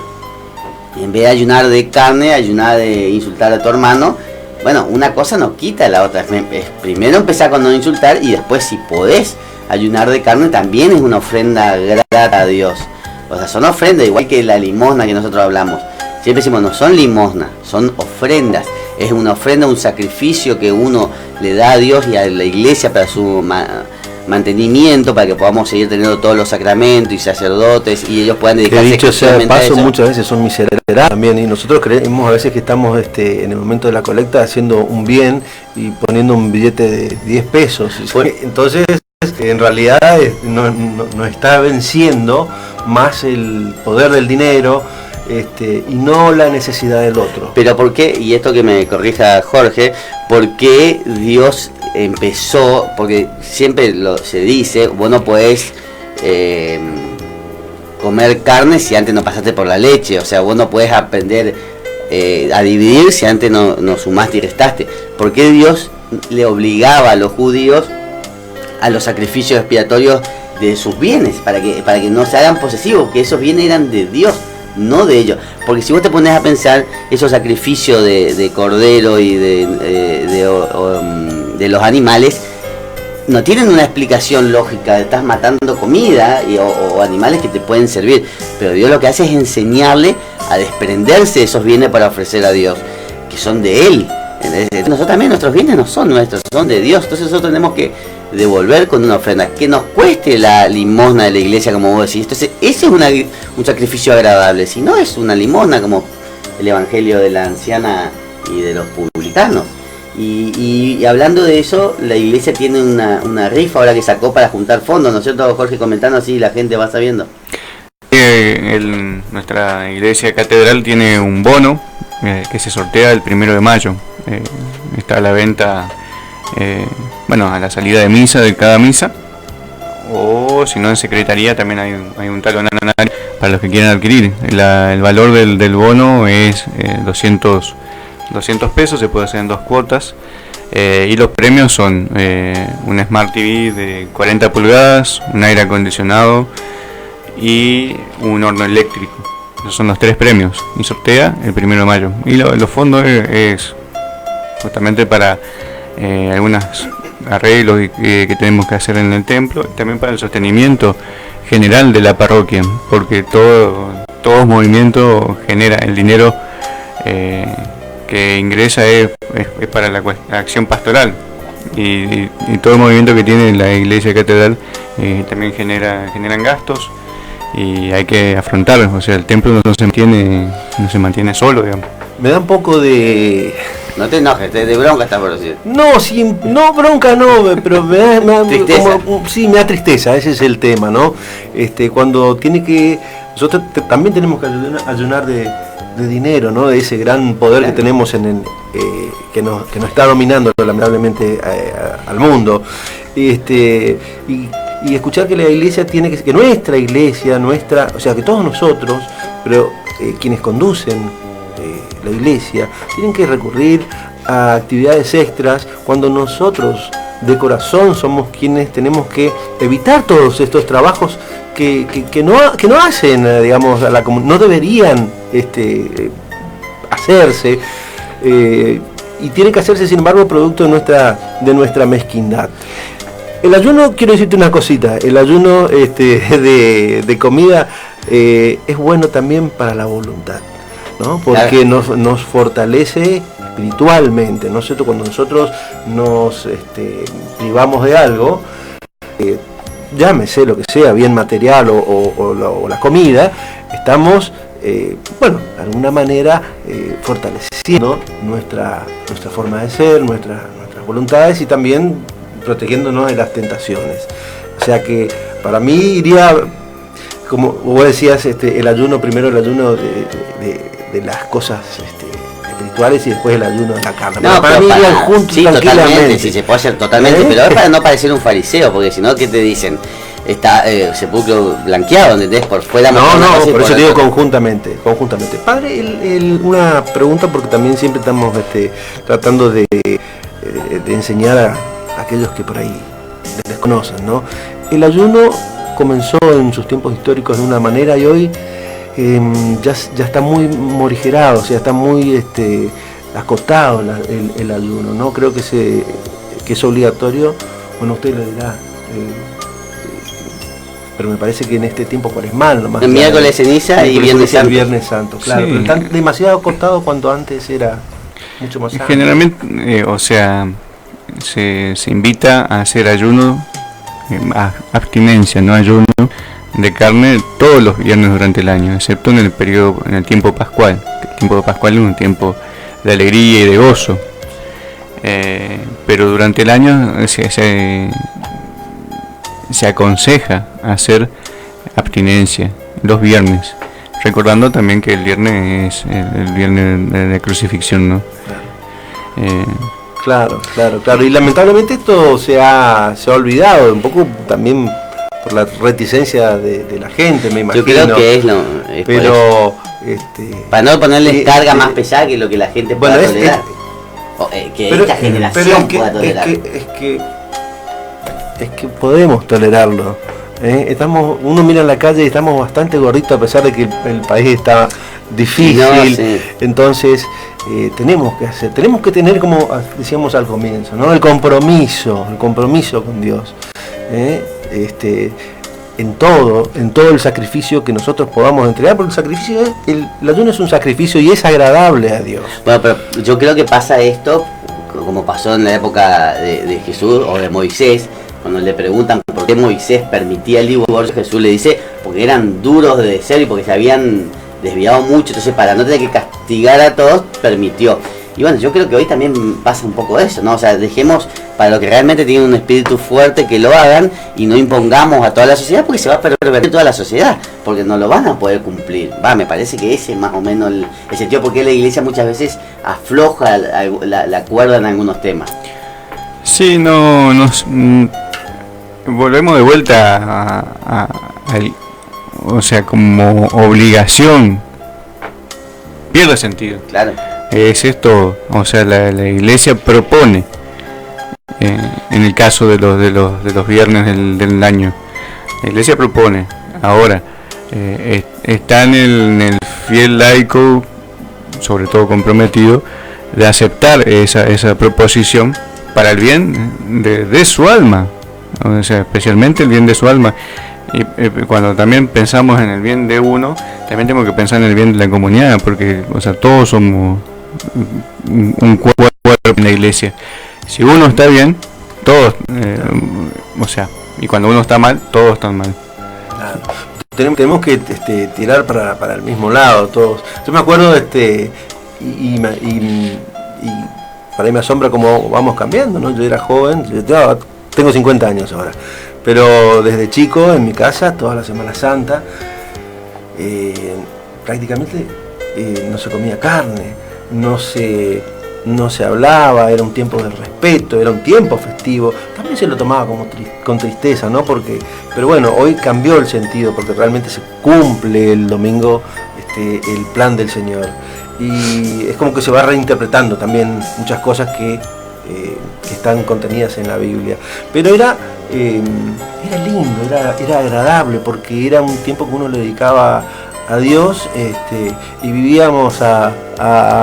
en vez de ayunar de carne, ayunar de insultar a tu hermano. Bueno, una cosa no quita la otra. Primero empezar con no insultar, y después, si podés ayunar de carne, también es una ofrenda grata a Dios. O sea, son ofrendas, igual que la limosna que nosotros hablamos. Siempre decimos, no son limosnas, son ofrendas. Es una ofrenda, un sacrificio que uno le da a Dios y a la iglesia para su mantenimiento, para que podamos seguir teniendo todos los sacramentos y sacerdotes, y ellos puedan dedicarse exclusivamente a eso. Muchas veces son miserables también, y nosotros creemos a veces que estamos en el momento de la colecta haciendo un bien y poniendo un billete de 10 pesos. Entonces, en realidad nos está venciendo más el poder del dinero, y no la necesidad del otro. Pero ¿por qué? Y esto que me corrija Jorge, ¿por qué Dios empezó? Porque siempre se dice, vos no podés comer carne si antes no pasaste por la leche. O sea, vos no podés aprender a dividir si antes no sumaste y restaste. ¿Por qué Dios le obligaba a los judíos a los sacrificios expiatorios de sus bienes? Para que no se hagan posesivos, que esos bienes eran de Dios, no de ellos. Porque si vos te pones a pensar, esos sacrificios de cordero y de los animales no tienen una explicación lógica, estás matando comida o animales que te pueden servir, pero Dios lo que hace es enseñarle a desprenderse de esos bienes para ofrecer a Dios, que son de Él. Nosotros también, nuestros bienes no son nuestros, son de Dios, entonces nosotros tenemos que devolver con una ofrenda, que nos cueste la limosna de la iglesia, como vos decís. Entonces ese es un sacrificio agradable, si no es una limosna como el evangelio de la anciana y de los publicanos. Y hablando de eso, la iglesia tiene una rifa ahora que sacó para juntar fondos, ¿no es cierto, Jorge? Comentando así, la gente va sabiendo. Nuestra iglesia catedral tiene un bono que se sortea el 1 de mayo. Está a la venta, a la salida de misa, de cada misa, o si no en secretaría también hay un talonario para los que quieran adquirir. El valor del bono es 200 pesos, se puede hacer en 2 cuotas, y los premios son un Smart TV de 40 pulgadas, un aire acondicionado y un horno eléctrico. Esos son los 3 premios, y sortea el 1 de mayo. Y los fondos es justamente para algunos arreglos que tenemos que hacer en el templo, también para el sostenimiento general de la parroquia, porque todo movimiento genera el dinero que ingresa es para la acción pastoral, y todo el movimiento que tiene la iglesia catedral también generan gastos, y hay que afrontarlos. O sea, el templo no se mantiene solo, digamos. Me da un poco de... No te enojes, de bronca estás por decir. No, sí, no, bronca no, pero me da tristeza. Sí, me da tristeza, ese es el tema, ¿no? Cuando tiene que... Nosotros también tenemos que ayunar de dinero, ¿no? De ese gran poder que tenemos que nos está dominando lamentablemente al mundo. Y escuchar que la iglesia tiene que nuestra iglesia, o sea, que todos nosotros, pero quienes conducen la iglesia, tienen que recurrir a actividades extras cuando nosotros de corazón somos quienes tenemos que evitar todos estos trabajos que no hacen, digamos, no deberían hacerse, y tiene que hacerse, sin embargo, producto de nuestra mezquindad. El ayuno, quiero decirte una cosita, el ayuno de comida es bueno también para la voluntad, ¿no? Porque nos fortalece espiritualmente, ¿no es cierto? Cuando nosotros nos privamos de algo, llámese lo que sea, bien material o la comida, estamos, de alguna manera fortaleciendo nuestra forma de ser, nuestras voluntades, y también protegiéndonos de las tentaciones. O sea que para mí iría, como vos decías, el ayuno, primero el ayuno de las cosas espirituales, y después el ayuno de la carne. No, para mí irían juntos, sí, tranquilamente. totalmente, sí, se puede hacer totalmente, pero es para no parecer un fariseo, porque si no, ¿qué te dicen? Está sepulcro blanqueado, ¿entendés? Por fuera. No, por eso te digo conjuntamente. Padre, una pregunta, porque también siempre estamos tratando de enseñar a aquellos que por ahí desconocen, ¿no? El ayuno comenzó en sus tiempos históricos de una manera, y hoy ya está muy morigerado, o sea, está muy acotado el ayuno, ¿no? Creo que es obligatorio. Bueno, usted lo dirá, pero me parece que en este tiempo cuaresmal, nomás. El miércoles ceniza y Viernes Santo, claro, sí. Pero están demasiado acotados cuando antes era mucho más amplio. Generalmente, se invita a hacer ayuno, abstinencia, no ayuno de carne todos los viernes durante el año, excepto en el tiempo pascual. El tiempo pascual es un tiempo de alegría y de gozo, pero durante el año se aconseja hacer abstinencia los viernes, recordando también que el viernes es el viernes de la crucifixión, ¿no? Claro. Y lamentablemente esto se ha olvidado, un poco también por la reticencia de la gente, me imagino. Yo creo que pero para no ponerles carga más pesada que lo que la gente pueda tolerar. Esta generación pueda tolerar. Es que podemos tolerarlo. Uno mira en la calle y estamos bastante gorditos, a pesar de que el país está difícil. No, sí. Entonces tenemos que tener, como decíamos al comienzo, ¿no? El compromiso con Dios. En todo el sacrificio que nosotros podamos entregar, porque el ayuno es un sacrificio y es agradable a Dios. Bueno, pero yo creo que pasa esto, como pasó en la época de Jesús o de Moisés, cuando le preguntan por qué Moisés permitía el divorcio, Jesús le dice, porque eran duros de deseo y porque se habían desviado mucho, entonces para no tener que castigar a todos, permitió. Y bueno, yo creo que hoy también pasa un poco eso, ¿no? O sea, dejemos para lo que realmente tienen un espíritu fuerte que lo hagan y no impongamos a toda la sociedad, porque se va a pervertir toda la sociedad, porque no lo van a poder cumplir. Me parece que ese es más o menos el sentido, porque la iglesia muchas veces afloja la cuerda en algunos temas. Sí, volvemos de vuelta o sea, como obligación, pierde sentido. Claro. Es esto, o sea, la iglesia propone, en el caso de los viernes del año, la iglesia propone. Ahora, está en el fiel laico, sobre todo comprometido, de aceptar esa proposición para el bien de su alma, o sea, especialmente el bien de su alma. Y cuando también pensamos en el bien de uno, también tenemos que pensar en el bien de la comunidad, porque, o sea, todos somos un cuerpo en la iglesia. Si uno está bien, todos, o sea, y cuando uno está mal, todos están mal. Tenemos que tirar para el mismo lado todos. Yo me acuerdo y para mí me asombra cómo vamos cambiando, ¿no? Yo era joven, yo tengo 50 años ahora, pero desde chico en mi casa toda la Semana Santa prácticamente no se comía carne, no se hablaba, era un tiempo de respeto, era un tiempo festivo. También se lo tomaba con tristeza, ¿no? Pero bueno, hoy cambió el sentido, porque realmente se cumple el domingo el plan del Señor. Y es como que se va reinterpretando también muchas cosas que están contenidas en la Biblia. Pero era lindo, era agradable, porque era un tiempo que uno le dedicaba a Dios, y vivíamos a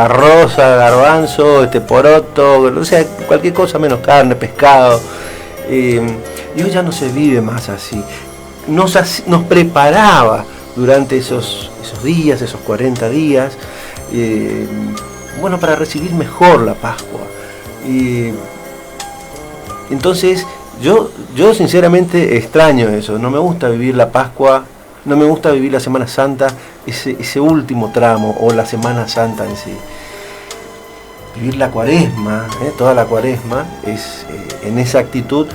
arroz, a garbanzo, poroto, o sea, cualquier cosa menos carne, pescado. Y hoy ya no se vive más así. Nos preparaba durante esos días, esos 40 días, para recibir mejor la Pascua. Entonces yo sinceramente extraño eso. No me gusta vivir la Pascua, no me gusta vivir la Semana Santa, ese último tramo, o la Semana Santa en sí. Vivir la Cuaresma, toda la Cuaresma, en esa actitud,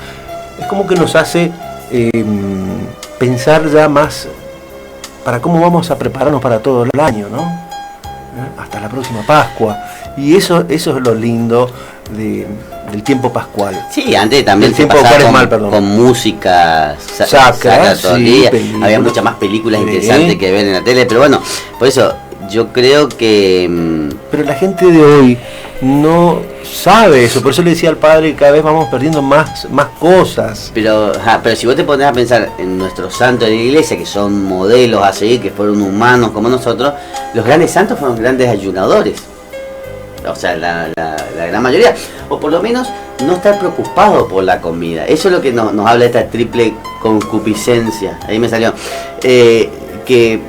es como que nos hace pensar ya más para cómo vamos a prepararnos para todo el año, ¿no? Hasta la próxima Pascua. Y eso es lo lindo del tiempo pascual. Sí, antes también se pasaba con música sacra todo el día. Había muchas más películas interesantes que ver en la tele, pero bueno, por eso yo creo que... Pero la gente de hoy no sabe eso, por eso le decía al padre que cada vez vamos perdiendo más cosas. Pero si vos te pones a pensar en nuestros santos de la iglesia, que son modelos a seguir, que fueron humanos como nosotros, los grandes santos fueron grandes ayunadores. O sea, la gran mayoría, o por lo menos no estar preocupado por la comida. Eso es lo que nos habla de esta triple concupiscencia. Ahí me salió. Que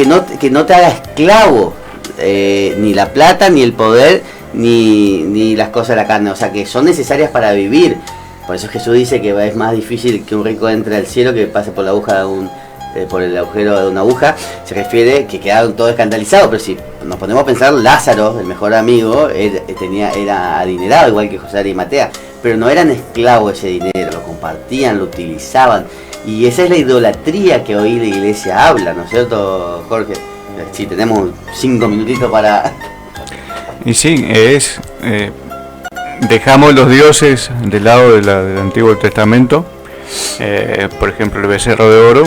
no te haga esclavo ni la plata, ni el poder, ni las cosas de la carne. O sea, que son necesarias para vivir. Por eso Jesús dice que es más difícil que un rico entre al cielo que pase por la aguja por el agujero de una aguja. Se refiere que quedaron todos escandalizados, pero si nos ponemos a pensar, Lázaro, el mejor amigo, era adinerado, igual que José de Arimatea, pero no eran esclavos de ese dinero, lo compartían, lo utilizaban, y esa es la idolatría que hoy la iglesia habla, ¿no es cierto, Jorge? Si tenemos 5 minutitos para... Y sí, dejamos los dioses del lado del Antiguo Testamento, por ejemplo el becerro de oro.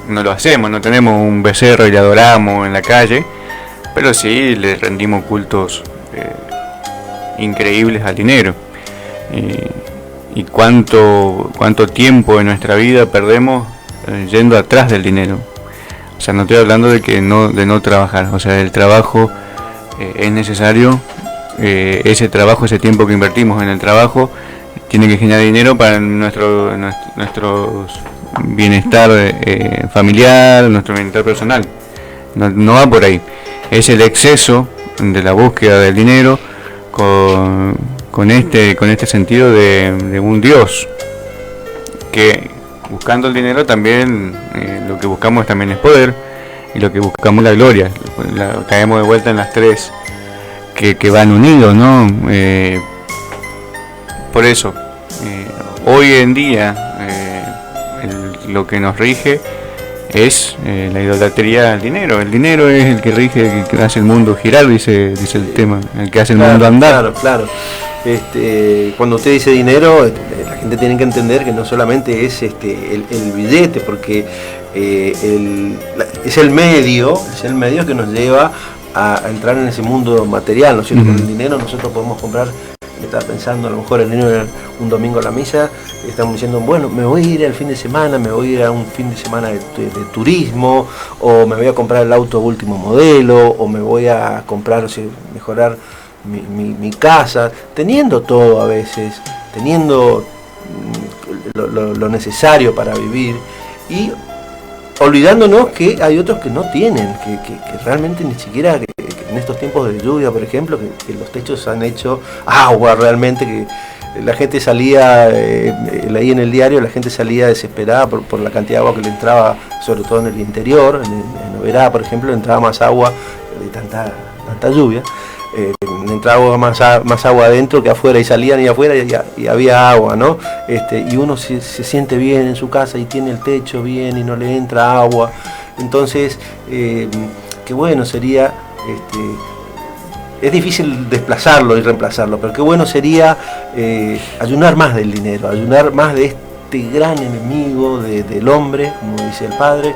No lo hacemos, no tenemos un becerro y le adoramos en la calle, pero sí le rendimos cultos increíbles al dinero. Y cuánto tiempo en nuestra vida perdemos yendo atrás del dinero. O sea, no estoy hablando de no trabajar. O sea, el trabajo es necesario. Ese trabajo, ese tiempo que invertimos en el trabajo, tiene que generar dinero para nuestro bienestar familiar, nuestro bienestar personal. No va por ahí. Es el exceso de la búsqueda del dinero con este sentido de un Dios, que buscando el dinero también lo que buscamos también es poder, y lo que buscamos es la gloria. Caemos de vuelta en las tres que van unidos, ¿no? Por eso hoy en día lo que nos rige es la idolatría al dinero. El dinero es el que rige, el que hace el mundo girar, dice el tema, el que hace el mundo andar. Claro. Cuando usted dice dinero, la gente tiene que entender que no solamente es el billete, porque es el medio que nos lleva a entrar en ese mundo material, ¿no es cierto? Con el dinero nosotros podemos comprar. Estaba pensando, a lo mejor el niño un domingo a la misa, estamos diciendo, bueno, me voy a ir al fin de semana, me voy a ir a un fin de semana de turismo, o me voy a comprar el auto último modelo, o me voy a comprar, mejorar mi casa, teniendo todo a veces, teniendo lo necesario para vivir, y olvidándonos que hay otros que no tienen, que realmente ni siquiera, que en estos tiempos de lluvia, por ejemplo, que los techos han hecho agua realmente, que la gente salía, leí en el diario, la gente salía desesperada por la cantidad de agua que le entraba, sobre todo en el interior, en Oberá, por ejemplo, le entraba más agua de tanta lluvia. Entraba más agua adentro que afuera, y salían y afuera y había agua, ¿no? Y uno se siente bien en su casa y tiene el techo bien y no le entra agua. Entonces, qué bueno sería, es difícil desplazarlo y reemplazarlo, pero qué bueno sería ayunar más del dinero, ayunar más de este gran enemigo del hombre, como dice el Padre,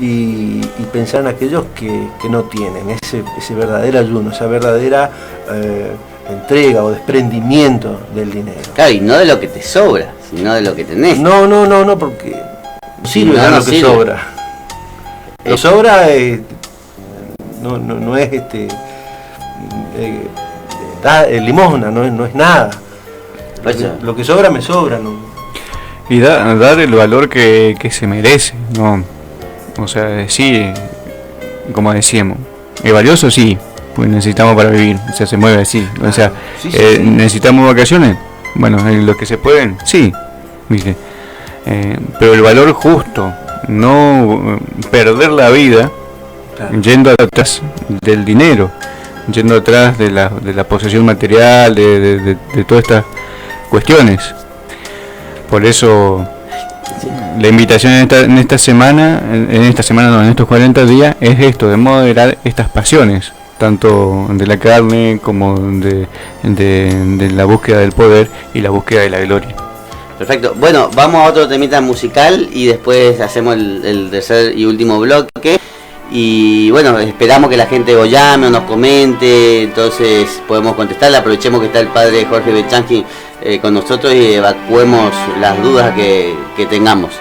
y pensar en aquellos que no tienen ese verdadero ayuno, esa verdadera entrega o desprendimiento del dinero. Claro, y no de lo que te sobra, sino de lo que tenés. No, porque no sirve de lo que sobra. Lo sobra no es limosna, no es nada. Lo que sobra me sobra, ¿no? Y dar el valor que se merece, ¿no? O sea, sí, como decíamos, es valioso, sí, pues necesitamos para vivir, o sea, se mueve así. O sea, sí. necesitamos vacaciones, bueno, los que se pueden, sí, ¿viste? Pero el valor justo, no perder la vida yendo atrás del dinero, yendo atrás de la posesión material, de todas estas cuestiones. Por eso la invitación en estos 40 días es esto, de moderar estas pasiones, tanto de la carne como de la búsqueda del poder y la búsqueda de la gloria. Perfecto. Bueno, vamos a otro temita musical y después hacemos el tercer y último bloque. Y bueno, esperamos que la gente o llame o nos comente, entonces podemos contestarle. Aprovechemos que está el padre Jorge Bechanski con nosotros y evacuemos las dudas que tengamos.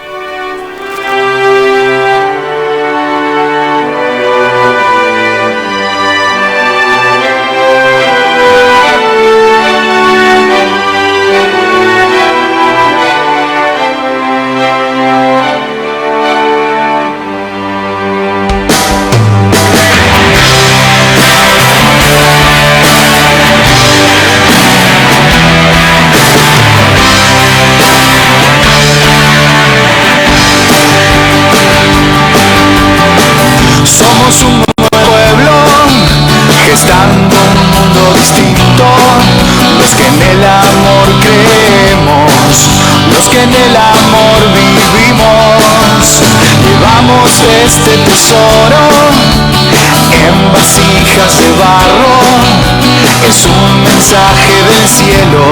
Somos un pueblo gestando un mundo distinto, los que en el amor creemos, los que en el amor vivimos, llevamos este tesoro en vasijas de barro, es un mensaje del cielo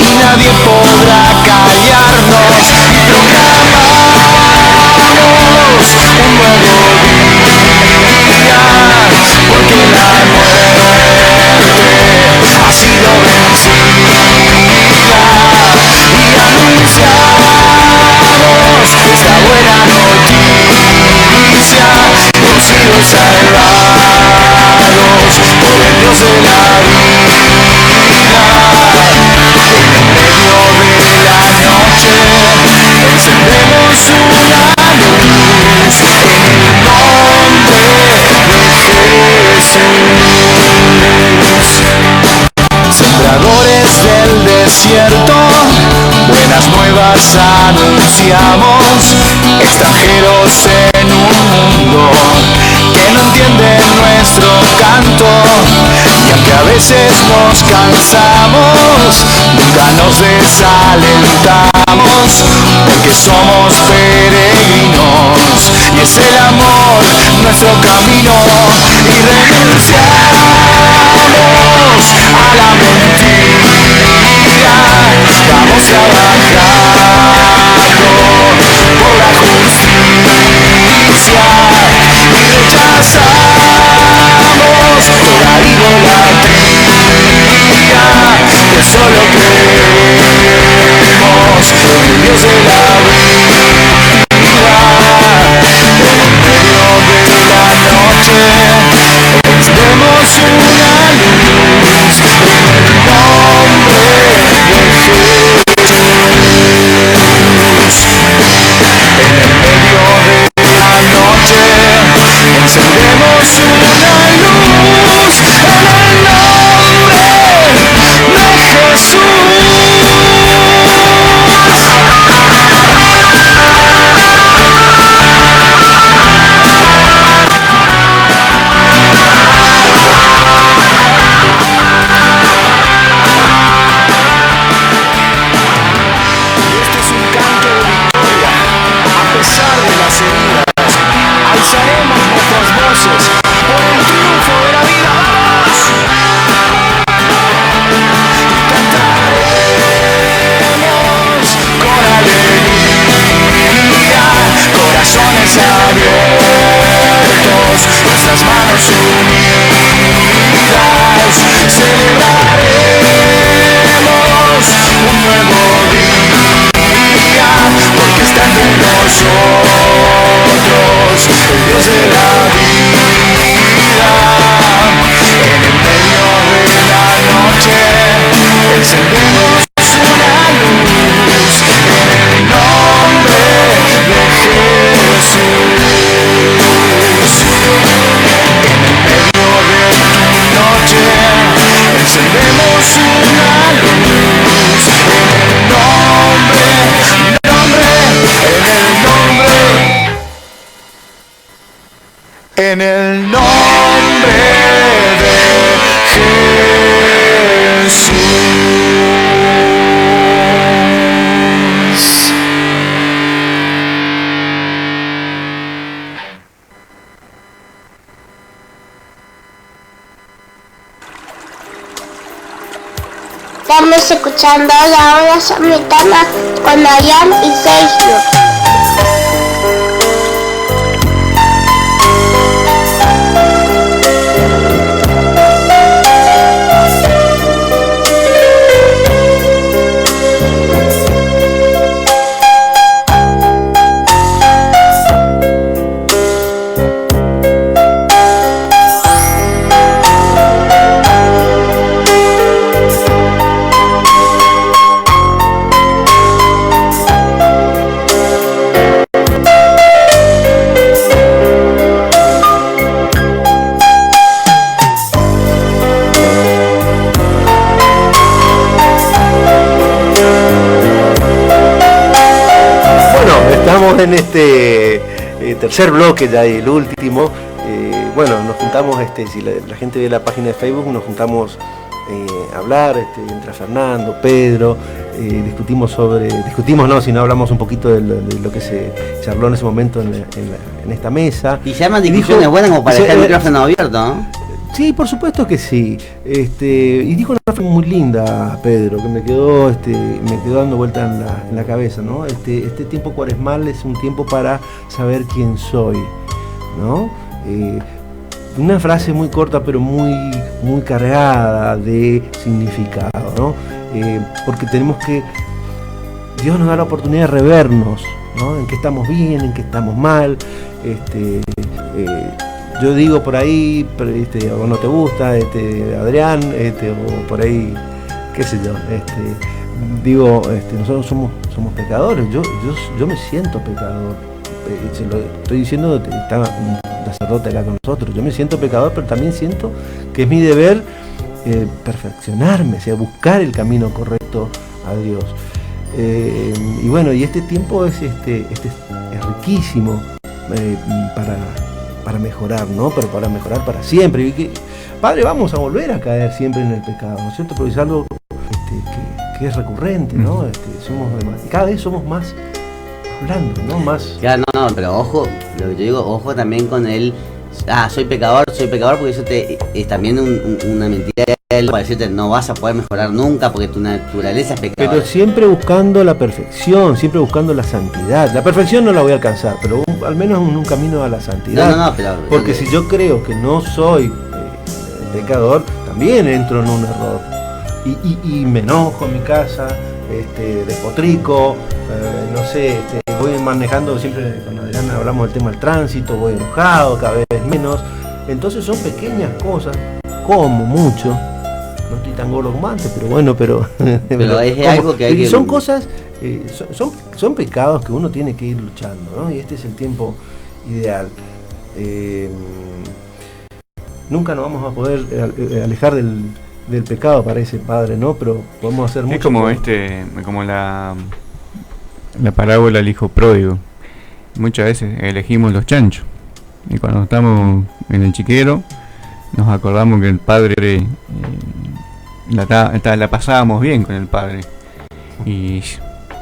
y nadie podrá callarnos. Proclamamos un nuevo día, porque la muerte ha sido vencida, y anunciamos esta buena noticia. les anunciamos, extranjeros en un mundo que no entiende nuestro canto. Y aunque a veces nos cansamos, nunca nos desalentamos, porque somos peregrinos y es el amor nuestro camino. Y renunciamos a la mentira, vamos trabajando por la justicia y rechazamos toda idolatría, que solo creemos en el Dios de la vida. Encendemos una luz en el nombre de Jesús. En el medio de la noche encendemos una luz en el nombre de Jesús. Alzaremos nuestras voces por el triunfo de la vida. Y cantaremos con alegría, corazones abiertos, nuestras manos unidas. Celebraremos un nuevo día, porque está entre nosotros el Dios de la vida. En el medio de la noche encendemos una luz en el nombre de Jesús. En el medio de tu noche encendemos una luz en el nombre, en el nombre de Jesús. Estamos escuchando la hora samaritana con Arián y Sergio. En este tercer bloque, ya el último, bueno, nos juntamos, si la gente ve la página de Facebook, nos juntamos a hablar, entra Fernando, Pedro, discutimos no, sino hablamos un poquito de lo que se charló en ese momento en esta mesa. Y se llaman discusiones buenas como para dejar el micrófono abierto, ¿no? Sí, por supuesto que sí. Y dijo una frase muy linda, Pedro, que me quedó dando vuelta en la cabeza, ¿no? Este tiempo cuaresmal es un tiempo para saber quién soy, ¿no? Una frase muy corta, pero muy cargada de significado, ¿no? Porque Dios nos da la oportunidad de revernos, ¿no? En qué estamos bien, en qué estamos mal. Yo digo por ahí, o no te gusta, Adrián, o por ahí, qué sé yo, digo, nosotros somos pecadores, yo me siento pecador, se lo estoy diciendo, está un sacerdote acá con nosotros, yo me siento pecador, pero también siento que es mi deber perfeccionarme, o sea, buscar el camino correcto a Dios. Y bueno, y este tiempo es riquísimo para mejorar, ¿no? Pero para mejorar para siempre. Y que, Padre, vamos a volver a caer siempre en el pecado, ¿no es cierto? Porque es algo que es recurrente, ¿no? Cada vez somos más hablando, ¿no? Más... Ya, no, pero ojo, lo que yo digo, ojo también con el... soy pecador, porque eso es también una mentira para decirte no vas a poder mejorar nunca porque tu naturaleza es pecadora. Pero siempre buscando la perfección, siempre buscando la santidad. La perfección no la voy a alcanzar, pero al menos en un camino a la santidad. No, pero... Porque si yo creo que no soy pecador, también entro en un error. Y me enojo en mi casa, despotrico, no sé, voy manejando siempre, cuando Adriana hablamos del tema del tránsito, voy enojado cada vez menos. Entonces son pequeñas cosas, como mucho, no estoy tan gordo como antes, pero bueno, pero es algo que hay que... Son cosas, son pecados que uno tiene que ir luchando, ¿no? Y este es el tiempo ideal. Nunca nos vamos a poder alejar del pecado, parece, Padre, ¿no? Pero podemos hacer mucho. Es como como la parábola del hijo pródigo. Muchas veces elegimos los chanchos. Y cuando estamos en el chiquero, nos acordamos que el padre la pasábamos bien con el padre. Y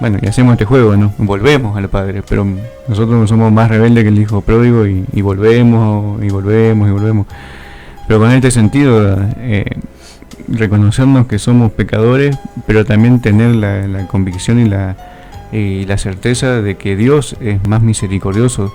bueno, y hacemos este juego, ¿no? Volvemos al padre, pero nosotros somos más rebeldes que el hijo pródigo y volvemos. Pero con este sentido, reconocernos que somos pecadores, pero también tener la convicción y la certeza de que Dios es más misericordioso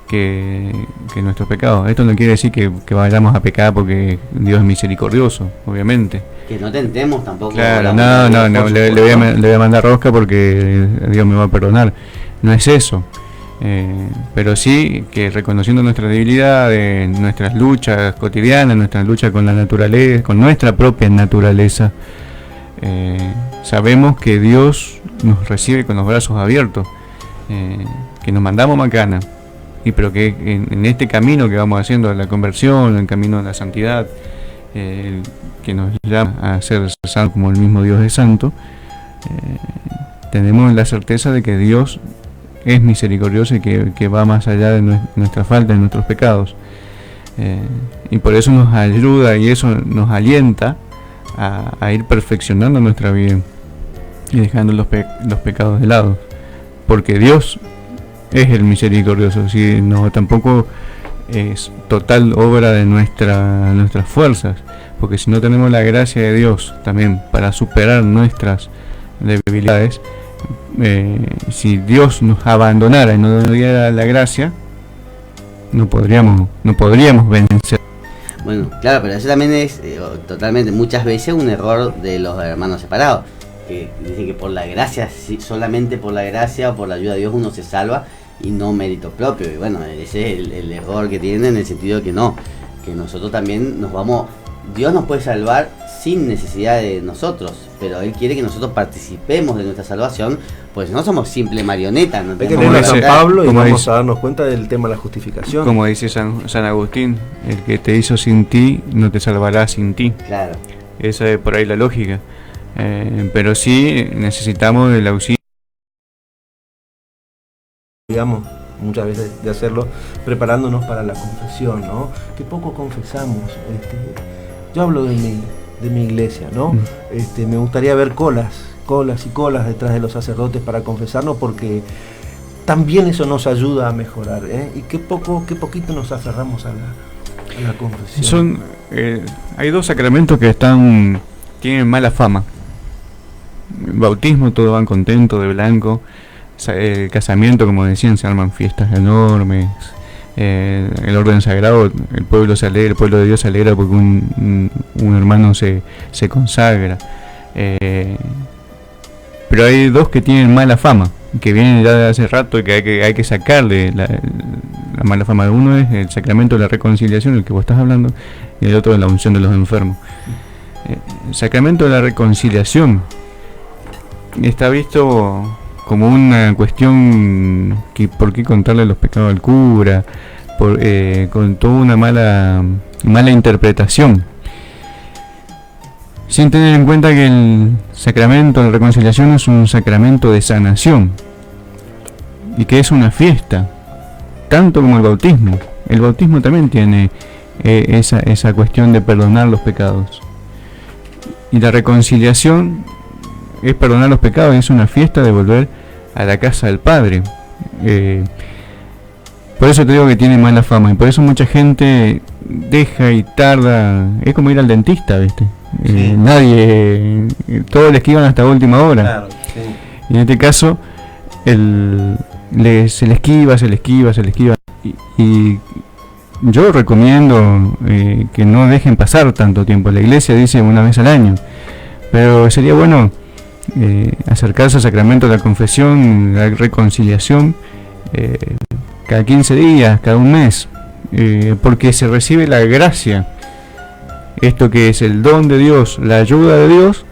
que nuestros pecados. Esto no quiere decir que vayamos a pecar porque Dios es misericordioso, obviamente. Que no tentemos tampoco. Claro, no, le voy a mandar rosca porque Dios me va a perdonar. No es eso. Pero sí que reconociendo nuestras debilidades, nuestras luchas cotidianas, nuestra lucha con la naturaleza, con nuestra propia naturaleza, sabemos que Dios nos recibe con los brazos abiertos, que nos mandamos macana, pero que en este camino que vamos haciendo a la conversión, el camino a la santidad, que nos llama a ser santos como el mismo Dios es santo, tenemos la certeza de que Dios es misericordioso y que va más allá de nuestra falta, de nuestros pecados, y por eso nos ayuda y eso nos alienta a ir perfeccionando nuestra vida y dejando los pecados de lado, porque Dios es el misericordioso. Si no, tampoco es total obra de nuestras fuerzas, porque si no tenemos la gracia de Dios también para superar nuestras debilidades, si Dios nos abandonara y no nos diera la gracia, no podríamos vencer. Bueno, claro, pero eso también es totalmente, muchas veces un error de los hermanos separados, que dicen que por la gracia, solamente por la gracia o por la ayuda de Dios uno se salva y no mérito propio. Y bueno, ese es el error que tienen, en el sentido de que no, que nosotros también Dios nos puede salvar sin necesidad de nosotros, pero Él quiere que nosotros participemos de nuestra salvación, pues no somos simple marionetas. No hay que leer a San Pablo y vamos a darnos cuenta del tema de la justificación. Como dice San Agustín, el que te hizo sin ti, no te salvará sin ti. Claro. Esa es por ahí la lógica. Pero sí necesitamos el auxilio, digamos, muchas veces de hacerlo, preparándonos para la confesión, ¿no? Que poco confesamos. Yo hablo de mi iglesia, ¿no? Me gustaría ver colas y colas detrás de los sacerdotes para confesarnos, porque también eso nos ayuda a mejorar, y qué poquito nos aferramos a la confesión. Hay dos sacramentos que tienen mala fama. El bautismo, todos van contentos de blanco. El casamiento, como decían, se arman fiestas enormes. El orden sagrado, el pueblo de Dios se alegra porque un hermano se consagra. Pero hay dos que tienen mala fama, que vienen ya de hace rato y que hay que sacarle la mala fama. Uno es el sacramento de la reconciliación, el que vos estás hablando, y el otro es la unción de los enfermos. El sacramento de la reconciliación está visto como una cuestión que por qué contarle los pecados al cura, con toda una mala interpretación, sin tener en cuenta que el sacramento de la reconciliación es un sacramento de sanación y que es una fiesta, tanto como el bautismo. El bautismo también tiene esa cuestión de perdonar los pecados, y la reconciliación es perdonar los pecados, es una fiesta de volver a la casa del Padre. Por eso te digo que tiene mala fama, y por eso mucha gente deja y tarda. Es como ir al dentista, ¿viste? Sí. Nadie, todos le esquivan hasta última hora. Claro, sí. Y en este caso se le esquiva. Y yo recomiendo que no dejen pasar tanto tiempo. La iglesia dice una vez al año, pero sería bueno acercarse al sacramento de la confesión, la reconciliación, cada 15 días, cada un mes, porque se recibe la gracia, esto que es el don de Dios, la ayuda de Dios,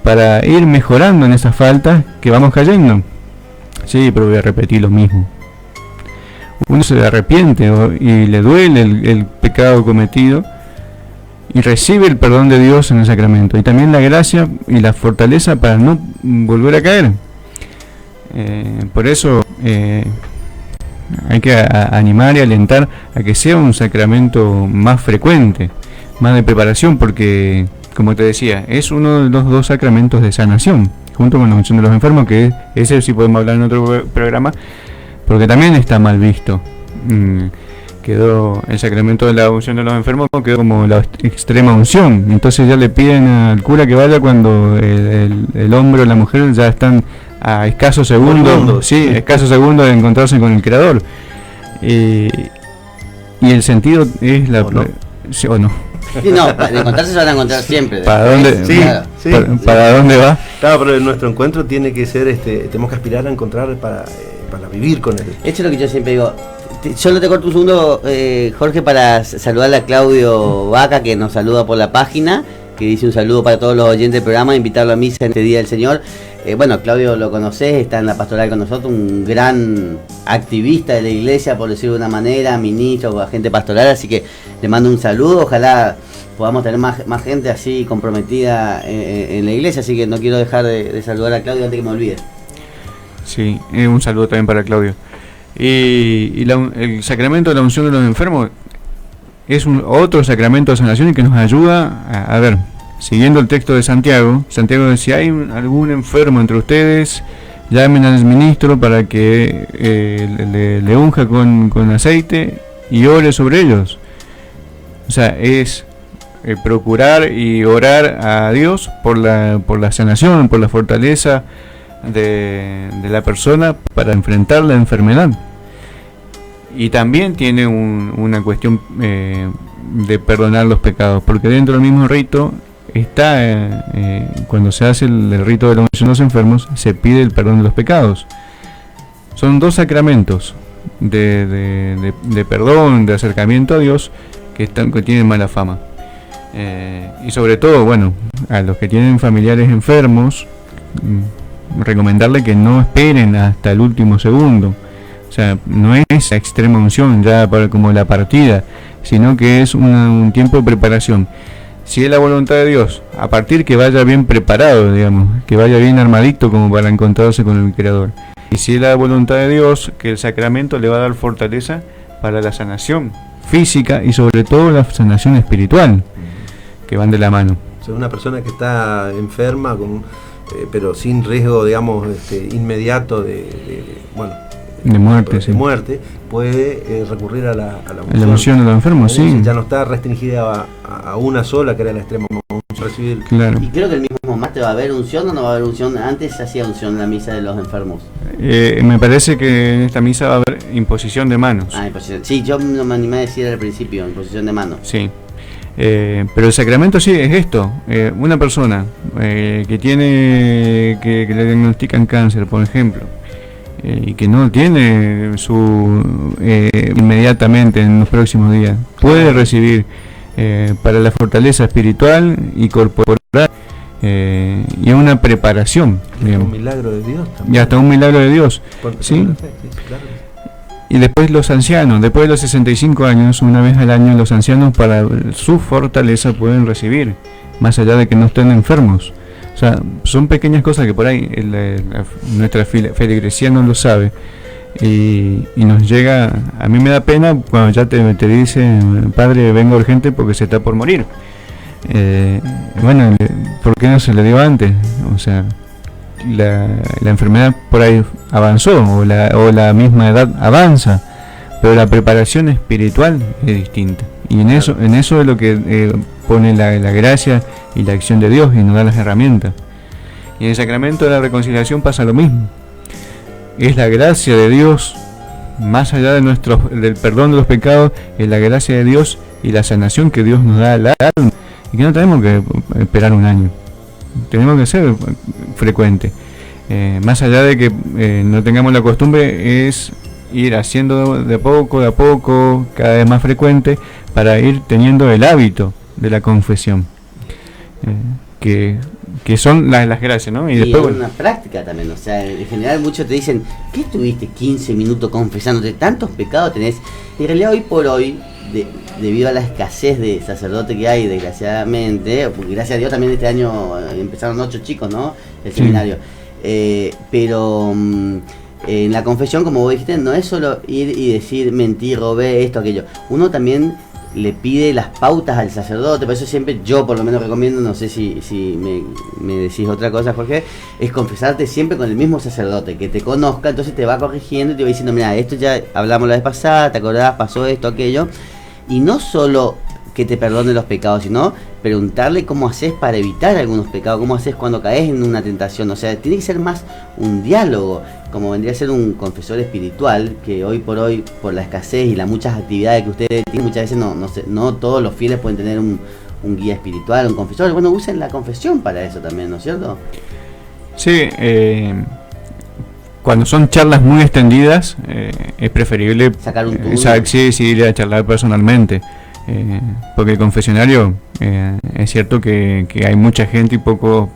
para ir mejorando en esas faltas que vamos cayendo. Sí, pero voy a repetir lo mismo. Uno se arrepiente y le duele el pecado cometido y recibe el perdón de Dios en el sacramento, y también la gracia y la fortaleza para no volver a caer. Por eso hay que animar y alentar a que sea un sacramento más frecuente, más de preparación, porque, como te decía, es uno de los dos sacramentos de sanación, junto con la unción de los enfermos, que ese sí podemos hablar en otro programa, porque también está mal visto. Quedó el sacramento de la unción de los enfermos, quedó como la extrema unción. Entonces ya le piden al cura que vaya cuando el hombre o la mujer ya están a escasos segundos, escasos segundos de encontrarse con el Creador. Y el sentido es la... ¿O no? ¿Sí o no? Sí, no, de encontrarse se van a encontrar siempre. ¿Para dónde, Sí, Claro. sí, ¿Para dónde va? Claro, pero nuestro encuentro tiene que ser, tenemos que aspirar a encontrar para vivir con él. Esto es lo que yo siempre digo. Solo te corto un segundo, Jorge, para saludar a Claudio Vaca, que nos saluda por la página, que dice un saludo para todos los oyentes del programa, invitarlo a misa en este Día del Señor. Bueno, Claudio lo conocés, está en la pastoral con nosotros, un gran activista de la iglesia, por decirlo de una manera, ministro, agente pastoral, así que le mando un saludo. Ojalá podamos tener más gente así comprometida en la iglesia, así que no quiero dejar de saludar a Claudio antes que me olvide. Sí, un saludo también para Claudio. Y el sacramento de la unción de los enfermos es otro sacramento de sanación y que nos ayuda a ver, siguiendo el texto de Santiago dice: si hay algún enfermo entre ustedes, llamen al ministro para que le unja con aceite y ore sobre ellos. O sea, es procurar y orar a Dios por la sanación, por la fortaleza de la persona para enfrentar la enfermedad. Y también tiene una cuestión de perdonar los pecados, porque dentro del mismo rito está, cuando se hace el rito de la unción de los enfermos, se pide el perdón de los pecados. Son dos sacramentos de perdón, de acercamiento a Dios, que tienen mala fama. Y sobre todo, bueno, a los que tienen familiares enfermos, recomendarle que no esperen hasta el último segundo. O sea, no es la extrema unción ya como la partida, sino que es un tiempo de preparación. Si es la voluntad de Dios, a partir que vaya bien preparado, digamos, que vaya bien armadito como para encontrarse con el Creador. Y si es la voluntad de Dios, que el sacramento le va a dar fortaleza para la sanación física y sobre todo la sanación espiritual, que van de la mano. O sea, una persona que está enferma, pero sin riesgo, digamos, inmediato de muerte, sí. Muerte, puede recurrir a la unción de los enfermos, sí. Ya no está restringida a una sola, que era la extrema recibir. Claro. Y creo que el mismo martes va a haber unción, o no va a haber unción. Antes se hacía unción en la misa de los enfermos. Me parece que en esta misa va a haber imposición de manos. Imposición. Sí, yo no me animé a decir al principio, imposición de manos. Sí. Pero el sacramento sí es esto. Una persona que tiene que le diagnostican cáncer, por ejemplo, y que no tiene inmediatamente en los próximos días, puede recibir para la fortaleza espiritual y corporal, y una preparación, digamos. Un milagro de Dios también. Y hasta un milagro de Dios. ¿Sí? Claro. Y después los ancianos, después de los 65 años, una vez al año, los ancianos para su fortaleza pueden recibir, más allá de que no estén enfermos. O sea, son pequeñas cosas que por ahí nuestra feligresía no lo sabe. Y nos llega, a mí me da pena cuando ya te dicen, padre, venga urgente porque se está por morir. Bueno, ¿por qué no se le dio antes? O sea, la enfermedad por ahí avanzó, o la misma edad avanza, pero la preparación espiritual es distinta. Y en eso es lo que pone la gracia y la acción de Dios, y nos da las herramientas. Y en el sacramento de la reconciliación pasa lo mismo. Es la gracia de Dios, más allá del perdón de los pecados, es la gracia de Dios y la sanación que Dios nos da al alma, y que no tenemos que esperar un año, tenemos que ser frecuente. Más allá de que no tengamos la costumbre, es ir haciendo de a poco, cada vez más frecuente, para ir teniendo el hábito de la confesión, que son las gracias, ¿no? Y después, es una práctica también, o sea, en general muchos te dicen, ¿qué estuviste 15 minutos confesándote? ¿Tantos pecados tenés? En realidad hoy por hoy, debido a la escasez de sacerdote que hay, desgraciadamente, porque gracias a Dios también este año empezaron 8 chicos, ¿no? El seminario. Pero en la confesión, como vos dijiste, no es solo ir y decir, mentir, robé, esto, aquello. Uno también le pide las pautas al sacerdote, por eso siempre yo por lo menos recomiendo, no sé si me decís otra cosa, Jorge, es confesarte siempre con el mismo sacerdote, que te conozca, entonces te va corrigiendo y te va diciendo, mira, esto ya hablamos la vez pasada, ¿te acordás? Pasó esto, aquello, y no solo que te perdone los pecados, sino preguntarle cómo haces para evitar algunos pecados, cómo haces cuando caes en una tentación, o sea, tiene que ser más un diálogo, como vendría a ser un confesor espiritual, que hoy, por la escasez y las muchas actividades que ustedes tienen, muchas veces no todos los fieles pueden tener un guía espiritual, un confesor. Bueno, usen la confesión para eso también, ¿no es cierto? Sí, cuando son charlas muy extendidas, es preferible sacar un turno. Sí, ir a charlar personalmente. Porque el confesionario, es cierto que hay mucha gente y pocos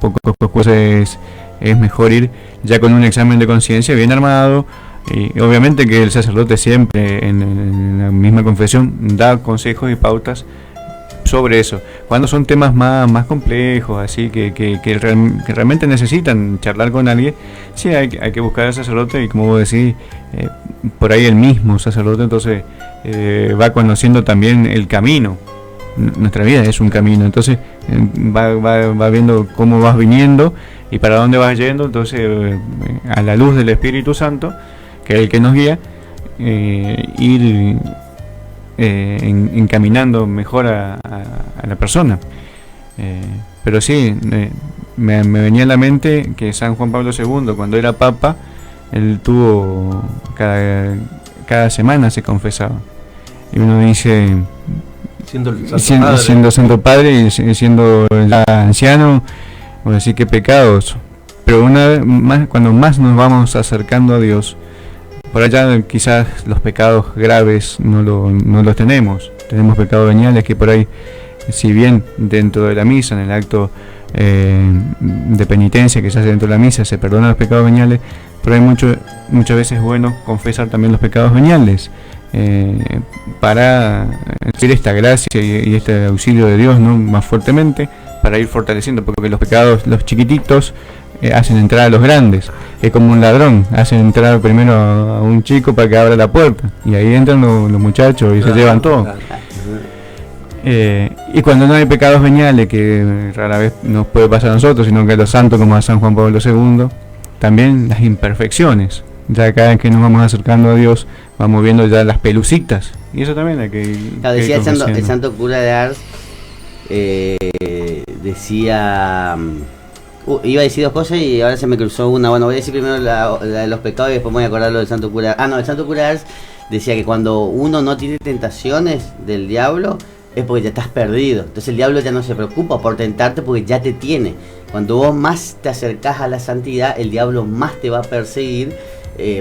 jueces, es mejor ir ya con un examen de conciencia bien armado, y obviamente que el sacerdote siempre en la misma confesión da consejos y pautas sobre eso. Cuando son temas más complejos, así que realmente necesitan charlar con alguien, sí hay que buscar al sacerdote, y como vos decís, por ahí el mismo sacerdote entonces va conociendo también el camino. Nuestra vida es un camino, entonces va viendo cómo vas viniendo y para dónde vas yendo, entonces a la luz del Espíritu Santo, que es el que nos guía, ir encaminando mejor a la persona. Pero sí, me venía a la mente que San Juan Pablo II, cuando era Papa, él tuvo cada semana se confesaba, y uno dice, siendo Santo Padre y siendo ya anciano, bueno, sí, qué pecados. Pero una vez más, cuando más nos vamos acercando a Dios, por allá quizás los pecados graves no los tenemos pecados veniales que por ahí, si bien dentro de la misa, en el acto de penitencia que se hace dentro de la misa, se perdonan los pecados veniales, pero hay muchas veces es bueno confesar también los pecados veniales, para recibir esta gracia y este auxilio de Dios, ¿no?, más fuertemente, para ir fortaleciendo, porque los pecados, los chiquititos, hacen entrar a los grandes. Es como un ladrón, hacen entrar primero a un chico para que abra la puerta, y ahí entran los muchachos y se llevan todo. Y cuando no hay pecados veniales, que rara vez nos puede pasar a nosotros, sino que a los santos como a San Juan Pablo II, también las imperfecciones. Ya cada vez que nos vamos acercando a Dios, vamos viendo ya las pelucitas, y eso también hay que... Claro, decía el santo cura de Ars, decía... iba a decir dos cosas y ahora se me cruzó una. Bueno, voy a decir primero la de los pecados y después me voy a acordar lo del santo cura. El santo cura de Ars decía que cuando uno no tiene tentaciones del diablo, es porque ya estás perdido. Entonces el diablo ya no se preocupa por tentarte porque ya te tiene. Cuando vos más te acercás a la santidad, el diablo más te va a perseguir